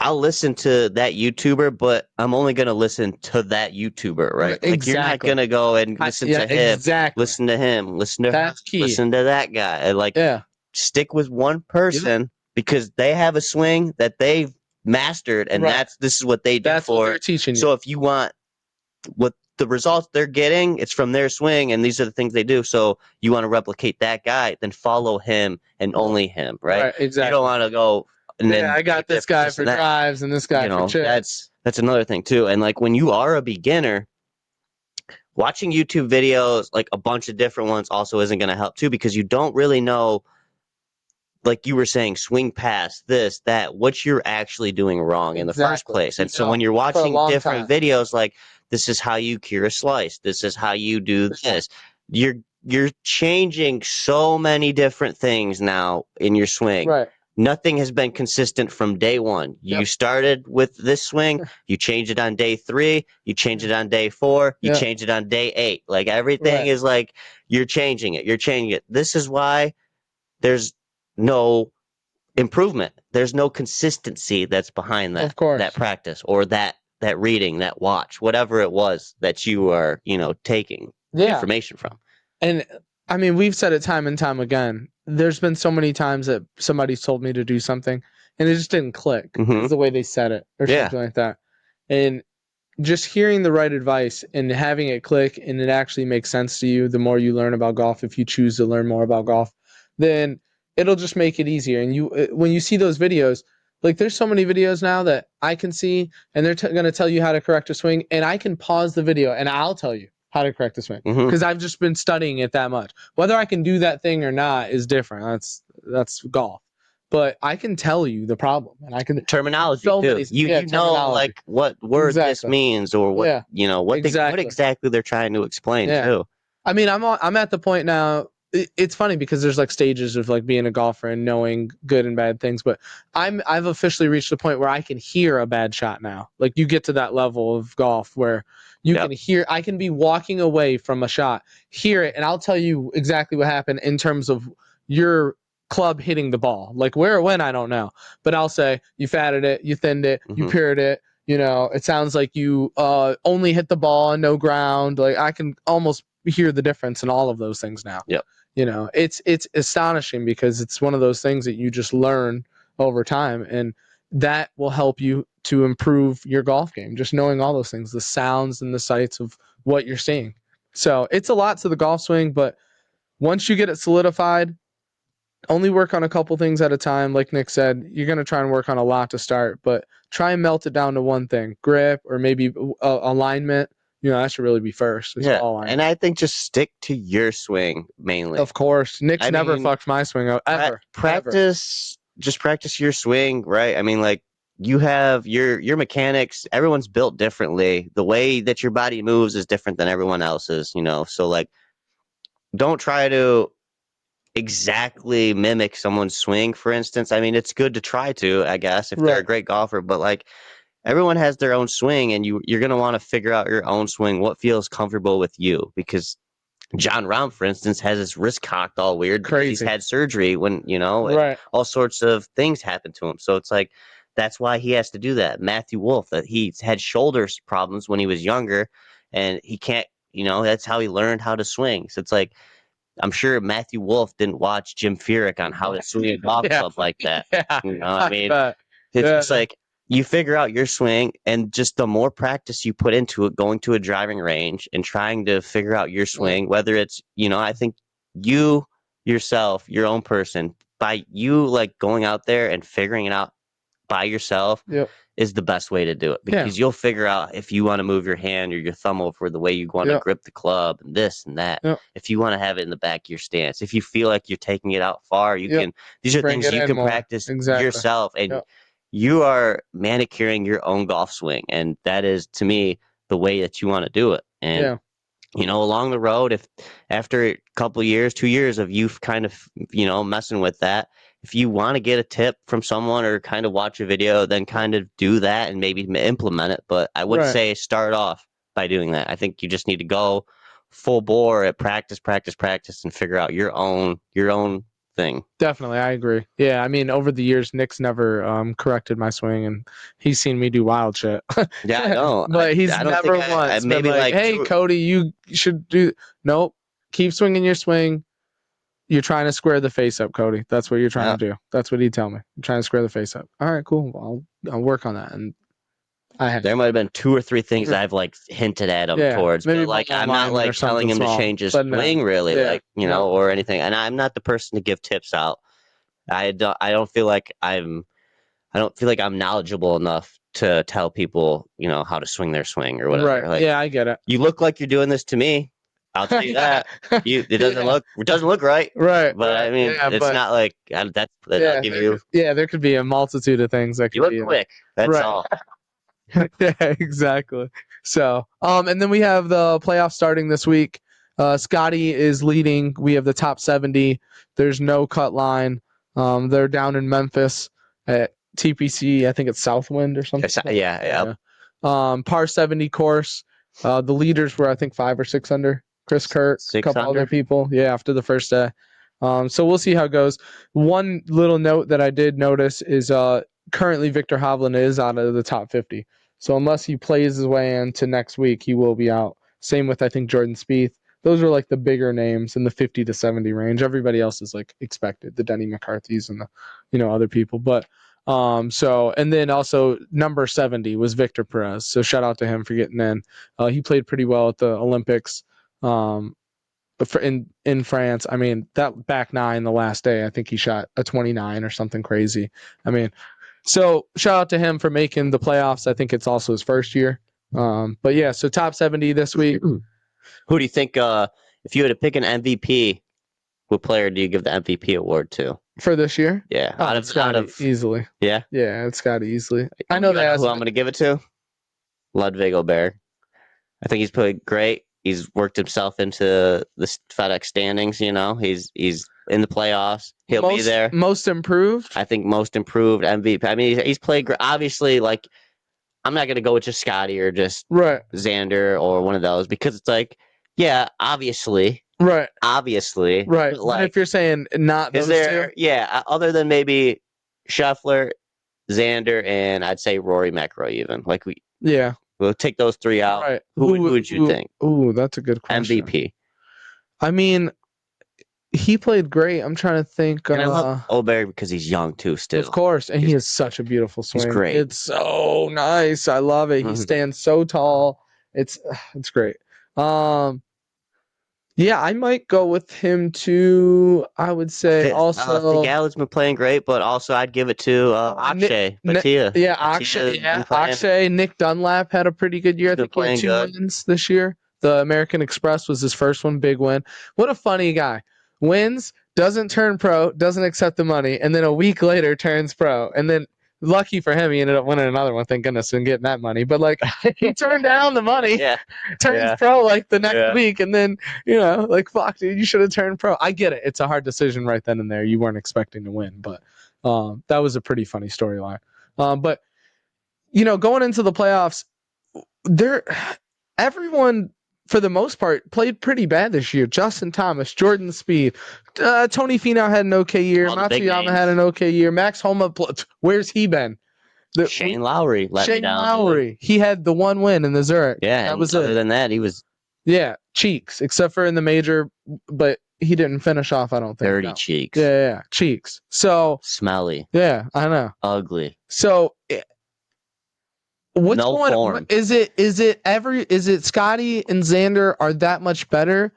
I'll listen to that YouTuber, but I'm only going to listen to that YouTuber, right? Exactly. Like you're not going to go and listen to him, listen to him, listen to That's key. Listen to that guy. And like stick with one person because they have a swing that they've mastered, and this is what they do. That's what they're teaching you. So if you want what the results they're getting, it's from their swing, and these are the things they do. So you want to replicate that guy, then follow him and only him, right? Exactly. You don't want to go. And then I got this guy for drives and this guy for chips. That's another thing too. And like when you are a beginner, watching YouTube videos, like a bunch of different ones, also isn't going to help too, because you don't really know, like you were saying, swing past this, that, what you're actually doing wrong in the first place. And so when you're watching different videos, like this is how you cure a slice, this is how you do this, you're changing so many different things now in your swing. Right. Nothing has been consistent from day one. You started with this swing, you change it on day 3, you change it on day 4, you change it on day 8. Like everything is like you're changing it. This is why there's no improvement. There's no consistency that's behind that. Of course. That practice or that reading, that watch, whatever it was that you are, taking information from. And I mean, we've said it time and time again. There's been so many times that somebody's told me to do something and it just didn't click. It's the way they said it or something like that. And just hearing the right advice and having it click and it actually makes sense to you, the more you learn about golf, if you choose to learn more about golf, then it'll just make it easier. And when you see those videos, like there's so many videos now that I can see and they're going to tell you how to correct a swing, and I can pause the video and I'll tell you how to correct the swing because I've just been studying it that much. Whether I can do that thing or not is different. That's golf. But I can tell you the problem, and I can terminology too. You know like what word this means or what what exactly they're trying to explain too. I mean, I'm at the point now. It's funny because there's like stages of like being a golfer and knowing good and bad things, but I've officially reached the point where I can hear a bad shot now. Like you get to that level of golf where you can hear. I can be walking away from a shot, hear it, and I'll tell you exactly what happened in terms of your club hitting the ball. Like where it went, I don't know, but I'll say you fatted it, you thinned it, you piered it. It sounds like you only hit the ball and no ground. Like I can almost hear the difference in all of those things now. Yep. It's astonishing because it's one of those things that you just learn over time, and that will help you to improve your golf game. Just knowing all those things, the sounds and the sights of what you're seeing. So it's a lot to the golf swing, but once you get it solidified, only work on a couple things at a time. Like Nick said, you're going to try and work on a lot to start, but try and melt it down to one thing, grip or maybe alignment. That should really be first. And I think just stick to your swing mainly. Of course. Nick's never fucked my swing out, ever. Just practice your swing, right? I mean, like, you have your mechanics. Everyone's built differently. The way that your body moves is different than everyone else's, So, like, don't try to exactly mimic someone's swing, for instance. I mean, it's good to try to, I guess, if they're a great golfer, but, like, everyone has their own swing, and you're going to want to figure out your own swing, what feels comfortable with you. Because John Rahm, for instance, has his wrist cocked all weird because he's had surgery when, all sorts of things happen to him. So it's like, that's why he has to do that. Matthew Wolff, that he's had shoulder problems when he was younger, and he can't, that's how he learned how to swing. So it's like, I'm sure Matthew Wolff didn't watch Jim Furyk on how to swing a golf club like that. I mean, it's just like, you figure out your swing, and just the more practice you put into it, going to a driving range and trying to figure out your swing, whether it's, I think you yourself, your own person, by you like going out there and figuring it out by yourself is the best way to do it, because you'll figure out if you want to move your hand or your thumb over the way you want to grip the club and this and that. If you want to have it in the back of your stance, if you feel like you're taking it out far, you can, these are things you can practice yourself, and you are manicuring your own golf swing. And that is, to me, the way that you want to do it. And, along the road, if after a couple of years, 2 years of you kind of, messing with that, if you want to get a tip from someone or kind of watch a video, then kind of do that and maybe implement it. But I would say start off by doing that. I think you just need to go full bore at practice, and figure out your own thing. Definitely, I agree. Yeah, I mean, over the years, Nick's never corrected my swing, and he's seen me do wild shit. Yeah, I know. But he's never once been like, hey, Cody, you should do... Nope, keep swinging your swing. You're trying to square the face up, Cody. That's what you're trying to do. That's what he'd tell me. I'm trying to square the face up. All right, cool. Well, I'll work on that. And there might have been 2 or 3 things I've like hinted at him towards, but like I'm not like telling him to change his swing really, like or anything. And I'm not the person to give tips out. I don't feel like I'm knowledgeable enough to tell people how to swing their swing or whatever. Right. Like, I get it. You look like you're doing this to me. I'll tell you that. It doesn't look right. Right. But I mean, it's not like I'll give you. Yeah, there could be a multitude of things that could you look quick. That's all. Yeah, exactly. So, and then we have the playoffs starting this week. Scotty is leading. We have the top 70. There's no cut line. They're down in Memphis at TPC. I think it's Southwind or something. Yeah. Par 70 course. The leaders were, I think, 5 or 6 under. Chris Kurt, a couple other people. Yeah, after the first day. So we'll see how it goes. One little note that I did notice is currently Victor Hovland is out of the top 50. So unless he plays his way into next week, he will be out. Same with, I think, Jordan Spieth. Those are like the bigger names in the 50 to 70 range. Everybody else is like expected, the Denny McCarthy's and the other people. But and then also number 70 was Victor Perez. So shout out to him for getting in. He played pretty well at the Olympics. In France, I mean, that back nine the last day, I think he shot a 29 or something crazy. I mean, so shout out to him for making the playoffs. I think it's also his first year. But yeah, so top 70 this week. Who do you think, if you had to pick an MVP, what player do you give the MVP award to? For this year? Yeah. Out of easily. Yeah? Yeah, it's Scotty easily. I know that. Who I'm going to give it to? Ludwig Åberg. I think he's played great. He's worked himself into the FedEx standings, He's in the playoffs. He'll be there. Most improved? I think most improved MVP. I mean, he's played great. Obviously, like, I'm not going to go with just Scotty or just Xander or one of those because it's like, yeah, obviously. Right. Obviously. Right. Like, if you're saying not those two? Yeah, other than maybe Scheffler, Xander, and I'd say Rory McIlroy even. Like, we'll take those three out. Right. Who would you think? Ooh, that's a good question. MVP. I mean, he played great. I'm trying to think. And I love Åberg because he's young too still. Of course, and he has such a beautiful swing. He's great. It's so nice. I love it. He stands so tall. It's great. Yeah, I might go with him too. I would say also. Gal's been playing great, but also I'd give it to Akshay Bhatia. Akshay. Nick Dunlap had a pretty good year. I think he had 2 wins this year. The American Express was his first one, big win. What a funny guy. Wins, doesn't turn pro, doesn't accept the money, and then a week later turns pro. And then lucky for him, he ended up winning another one, thank goodness, and getting that money. But like he turned down the money, turns pro like the next week, and then like fuck, dude, you should have turned pro. I get it; it's a hard decision right then and there. You weren't expecting to win, but that was a pretty funny storyline. But going into the playoffs, everyone for the most part played pretty bad this year. Justin Thomas, Jordan Spieth, Tony Finau had an okay year. Matsuyama had an okay year. Max Homa, where's he been? Shane Lowry he had the one win in the Zurich. Yeah, that was other than that, he was cheeks, except for in the major, but he didn't finish off, I don't think. Dirty cheeks. Yeah, cheeks. So smelly. Yeah, I know. Ugly. So what's going on? Is it Scotty and Xander are that much better,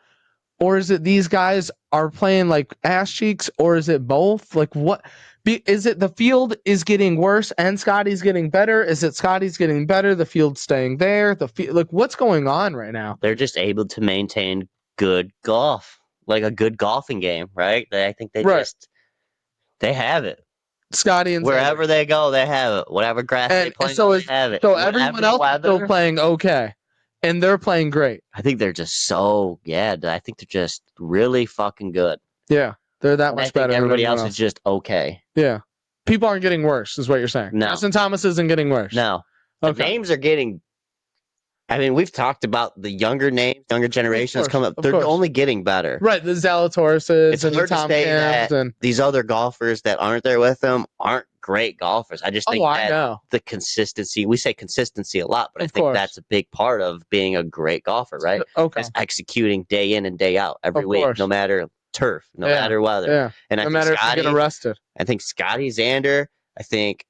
or is it these guys are playing like ass cheeks, or is it both? Like what? Is it the field is getting worse and Scotty's getting better? Is it Scotty's getting better, the field's staying there? Like what's going on right now? They're just able to maintain good golf, like a good golfing game, right? I think they have it. Scotty and wherever they go, they have it. Whatever grass they play, they have it. So everyone else is still playing okay, and they're playing great. I think they're just I think they're just really fucking good. Yeah, they're that much better. Everybody else is just okay. Yeah, people aren't getting worse, is what you're saying. No, Justin Thomas isn't getting worse. No, the names are getting. I mean, we've talked about the younger generation that's come up. They're only getting better. Right, the Zalatorises and the Tom Cams and these other golfers that aren't there with them aren't great golfers. I just think the consistency, we say consistency a lot, but I think that's a big part of being a great golfer, right? Okay. That's executing day in and day out every week, no matter turf, no matter weather. Yeah. And no matter if you get arrested. I think Scotty, Xander, I think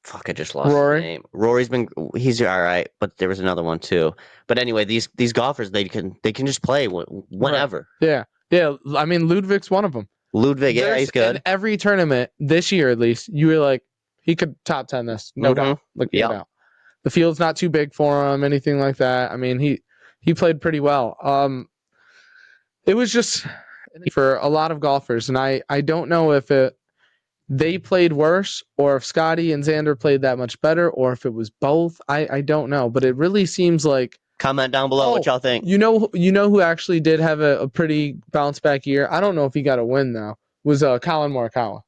fuck, I just lost Rory. his name. He's all right, but there was another one too. But anyway, these golfers, they can just play whenever. Right. Yeah. I mean, Ludwig's one of them. Ludwig, he's good. In every tournament this year, at least, you were like, he could top 10 this, no doubt. Look it out. The field's not too big for him, anything like that. I mean, he played pretty well. It was just for a lot of golfers, and I don't know if they played worse, or if Scotty and Xander played that much better, or if it was both. I don't know, but it really seems like. Comment down below what y'all think. You know who actually did have a pretty bounce back year. I don't know if he got a win though. Was Colin Morikawa.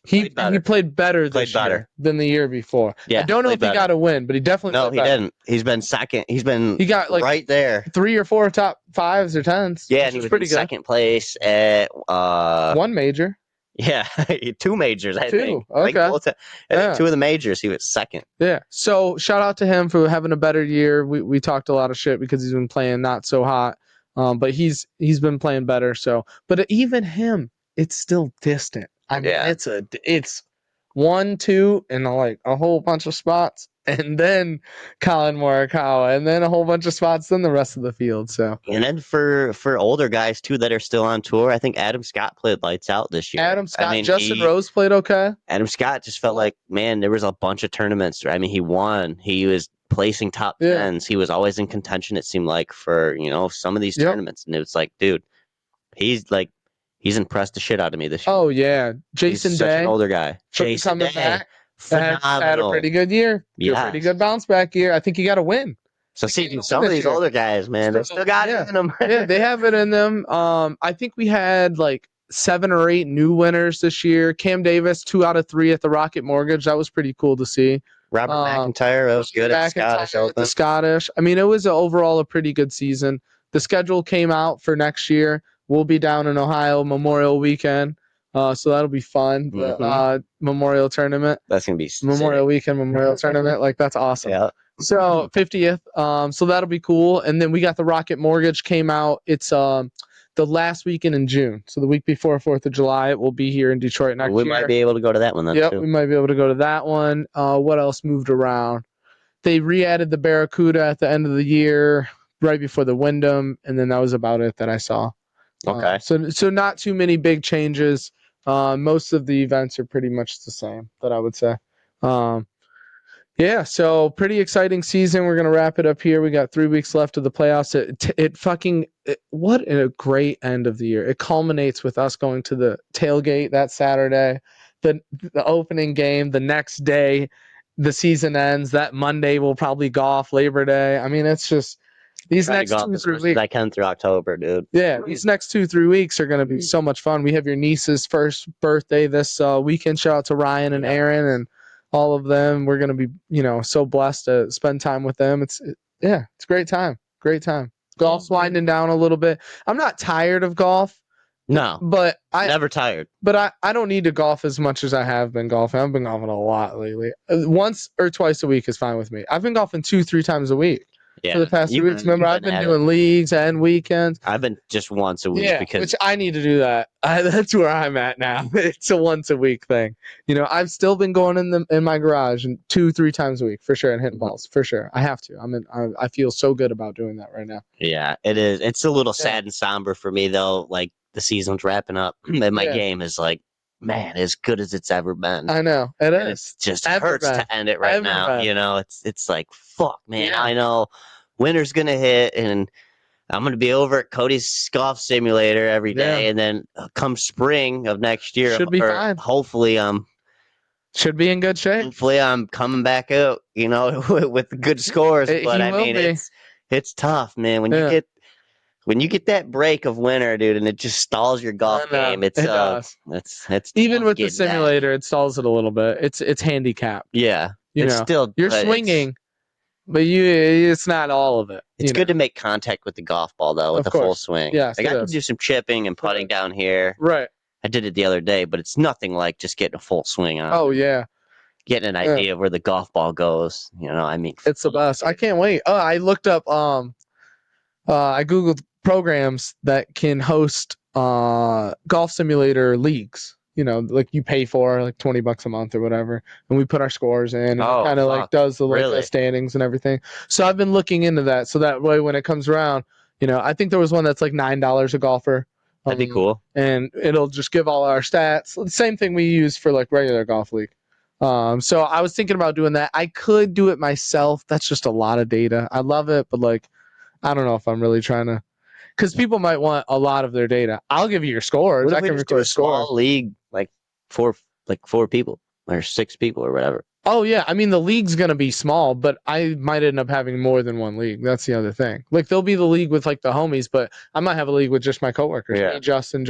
He played better this year than the year before. Yeah, I don't know if he got a win, but he definitely no, he didn't. He's been second. He got like right there, 3 or 4 top 5s or 10s. Yeah, and he was pretty good. Second place at one major. Yeah, 2 majors. I think. Okay. Like 2 of the majors, he was second. Yeah. So shout out to him for having a better year. We talked a lot of shit because he's been playing not so hot, but he's been playing better. So, but even him, it's still distant. I mean, it's 1, 2, and like a whole bunch of spots, and then Colin Morikawa, and then a whole bunch of spots, then the rest of the field. So, and then for older guys too that are still on tour, I think Adam Scott played lights out this year. Justin Rose played okay. Adam Scott just felt like, man, there was a bunch of tournaments. I mean, he won. He was placing top 10s. He was always in contention. It seemed like for some of these tournaments, and it was like, dude, he's impressed the shit out of me this year. Oh yeah, Jason He's Day, such an older guy. Jason Day, back, had a pretty good year. A pretty good bounce back year. I think he got a win. So see, some of these older guys, man, they still got it in them. Yeah, they have it in them. I think we had like 7 or 8 new winners this year. Cam Davis, 2 out of 3 at the Rocket Mortgage. That was pretty cool to see. Robert McIntyre, that was good at Scottish Open. The Scottish. I mean, it was overall a pretty good season. The schedule came out for next year. We'll be down in Ohio Memorial Weekend, so that'll be fun. The Memorial Tournament. That's gonna be Memorial Weekend, Memorial Tournament. Like that's awesome. Yeah. So 50th. So that'll be cool. And then we got the Rocket Mortgage came out. It's the last weekend in June. So the week before 4th of July, it will be here in Detroit next year. We might be able to go to that one then. Yep, we might be able to go to that one. What else moved around? They re-added the Barracuda at the end of the year, right before the Wyndham, and then that was about it that I saw. Okay. So not too many big changes. Most of the events are pretty much the same, that I would say. Yeah, so pretty exciting season. We're going to wrap it up here. We got 3 weeks left of the playoffs. What a great end of the year. It culminates with us going to the tailgate that Saturday, the opening game, the next day, the season ends. That Monday we'll probably golf, Labor Day. I mean, it's just... These next 2-3 weeks, I can through October, dude. Yeah, these next 2-3 weeks are going to be so much fun. We have your niece's first birthday this weekend. Shout out to Ryan and Aaron and all of them. We're going to be, so blessed to spend time with them. It's a great time. Great time. Golf's winding down a little bit. I'm not tired of golf. No, but never tired. But I don't need to golf as much as I have been golfing. I've been golfing a lot lately. Once or twice a week is fine with me. I've been golfing 2-3 times a week. Yeah, for the past 2 weeks. Remember, I've been doing leagues and weekends. I've been just once a week because which I need to do that. That's where I'm at now. It's a once a week thing. I've still been going in my garage and 2-3 times a week for sure and hitting balls for sure. I have to. I feel so good about doing that right now. Yeah, it is. It's a little sad and somber for me though. Like the season's wrapping up, and my game is like, man, as good as it's ever been. I know it is. It just hurts to end it right now. It's like, fuck, man. Yeah. I know winter's gonna hit, and I'm gonna be over at Cody's Golf Simulator every day, and then come spring of next year, should be fine. Hopefully, should be in good shape. Hopefully, I'm coming back out, with good scores. But I mean, it's tough, man. When you get that break of winter, dude, and it just stalls your golf game. It's even with the simulator, it stalls it a little bit. It's handicapped. Yeah, you're swinging, but it's not all of it. It's good to make contact with the golf ball though, with the full swing. Yeah, I can do some chipping and putting down here. Right. I did it the other day, but it's nothing like just getting a full swing on. Oh yeah. Getting an idea of where the golf ball goes. It's the best. I can't wait. Oh, I looked up. I googled programs that can host golf simulator leagues, like you pay for like $20 a month or whatever, and we put our scores in, and it kind of like does the standings and everything. So I've been looking into that, so that way when it comes around, I think there was one that's like $9 a golfer. That'd be cool, and it'll just give all our stats. The same thing we use for like regular golf league. So I was thinking about doing that. I could do it myself. That's just a lot of data. I love it, but like I don't know if I'm really trying to. Because people might want a lot of their data. I'll give you your scores. I can record a small league, like four people or 6 people or whatever. Oh yeah, I mean the league's gonna be small, but I might end up having more than one league. That's the other thing. Like there'll be the league with like the homies, but I might have a league with just my coworkers, me, Justin,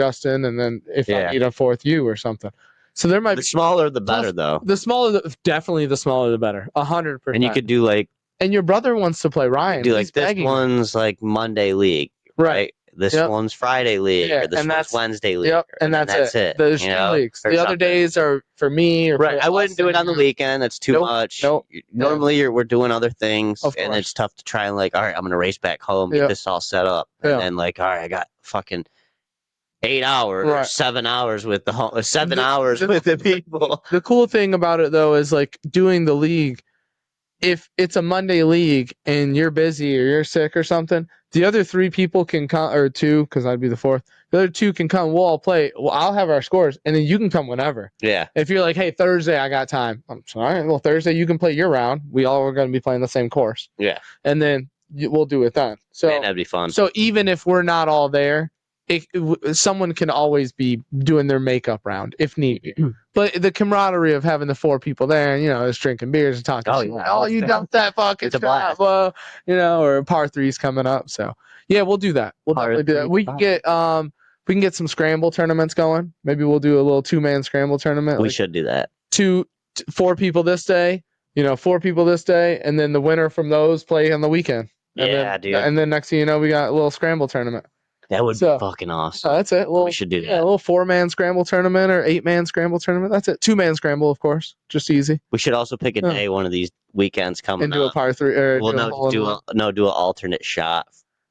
and then if I need a 4th you or something. So there might the be smaller the better though. The smaller, definitely the smaller the better. 100%. And you could do like. And your brother wants to play Ryan. Do like this one's like Monday league, right? This one's Friday league, or this one's Wednesday league. Yep, and that's it. There's 2 leagues. The other days are for me. Or right. I wouldn't do it on the weekend. That's too much. Nope. Normally, we're doing other things, and it's tough to try and like, all right, I'm gonna race back home, get this all set up, and then like, all right, I got fucking 8 hours, or 7 hours with the 7 hours with the people. The cool thing about it though is like doing the league. If it's a Monday league and you're busy or you're sick or something, the other 3 people can come, or 2, because I'd be the 4th. The other 2 can come. We'll all play. Well, I'll have our scores, and then you can come whenever. Yeah. If you're like, hey, Thursday I got time. I'm sorry. Well, Thursday you can play your round. We all are going to be playing the same course. Yeah. And then we'll do it then. So man, that'd be fun. So even if we're not all there, someone can always be doing their makeup round if need be. But the camaraderie of having the 4 people there, and just drinking beers and talking. Oh, you dumped that fucking shot, or par 3's coming up. So yeah, we'll do that. We'll definitely do that. We can get some scramble tournaments going. Maybe we'll do a little 2-man scramble tournament. We should do that. 4 people this day. 4 people this day, and then the winner from those play on the weekend. Dude. And then next thing you know, we got a little scramble tournament. That would be fucking awesome. That's it. We should do that. Yeah, a little 4-man scramble tournament or 8-man scramble tournament. That's it. 2-man scramble, of course. Just easy. We should also pick a day one of these weekends coming and do up. A par 3. Or do an alternate shot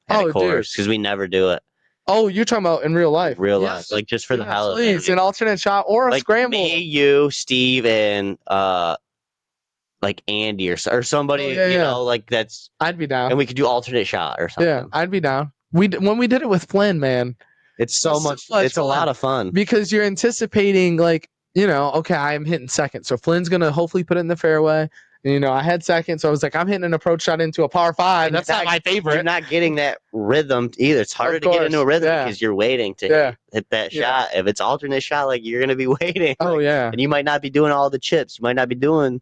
at a course because we never do it. Oh, you're talking about in real life? Real life, like just for the holidays. Please, an alternate shot or a scramble. Me, you, Steve, and like Andy or somebody. Like that's. I'd be down. And we could do alternate shot or something. Yeah, I'd be down. When we did it with Flynn, man, it's so much. It's a lot of fun because you're anticipating like okay, I'm hitting second, so Flynn's gonna hopefully put it in the fairway. And, I had second, so I was like, I'm hitting an approach shot into a par 5. That's not my favorite. You're not getting that rhythm either. It's harder to get into a rhythm because you're waiting to hit that shot. If it's alternate shot, like you're gonna be waiting. Oh yeah, and you might not be doing all the chips. You might not be doing.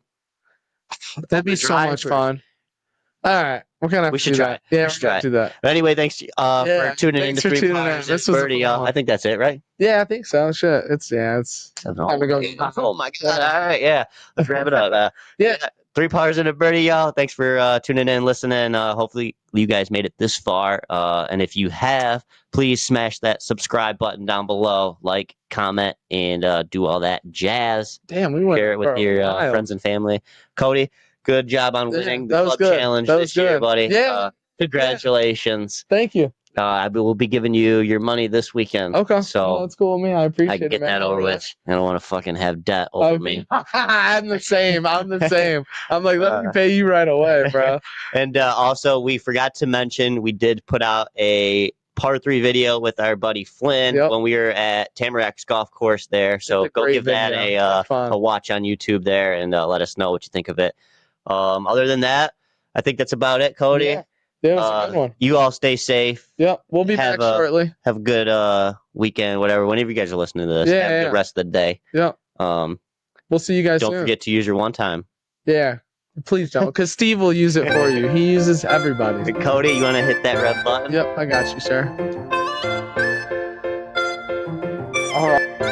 That'd be so much fun. All right, we should try. Yeah, we should do that. But anyway, thanks for tuning in to 3 Pars. This was Birdie, I think that's it, right? Yeah, I think so. Shit, it's time to go. Oh my god! All right, yeah, let's wrap it up. 3 Pars and a Birdie, y'all. Thanks for tuning in, listening. Hopefully, you guys made it this far. And if you have, please smash that subscribe button down below, like, comment, and do all that jazz. Damn, we went share it with your friends and family. Cody. Good job on winning the club challenge this year, buddy. Yeah. Congratulations. Thank you. I will be giving you your money this weekend. Okay. So that's cool with me. I appreciate it. I can get that over with. I don't want to fucking have debt over me. I'm the same. I'm like, let me pay you right away, bro. And also, we forgot to mention, we did put out a par 3 video with our buddy Flynn when we were at Tamarac's golf course there. So go give that a watch on YouTube there and let us know what you think of it. Other than that, I think that's about it, Cody. Yeah, it was a good one. You all stay safe. Yep, we'll be back shortly. Have a good weekend, whatever. Whenever you guys are listening to this, have a good rest of the day. Yeah. We'll see you guys soon. Don't forget to use your one time. Yeah, please don't, because Steve will use it for you. He uses everybody's. Hey, Cody, you want to hit that red button? Yep, I got you, sir. All right.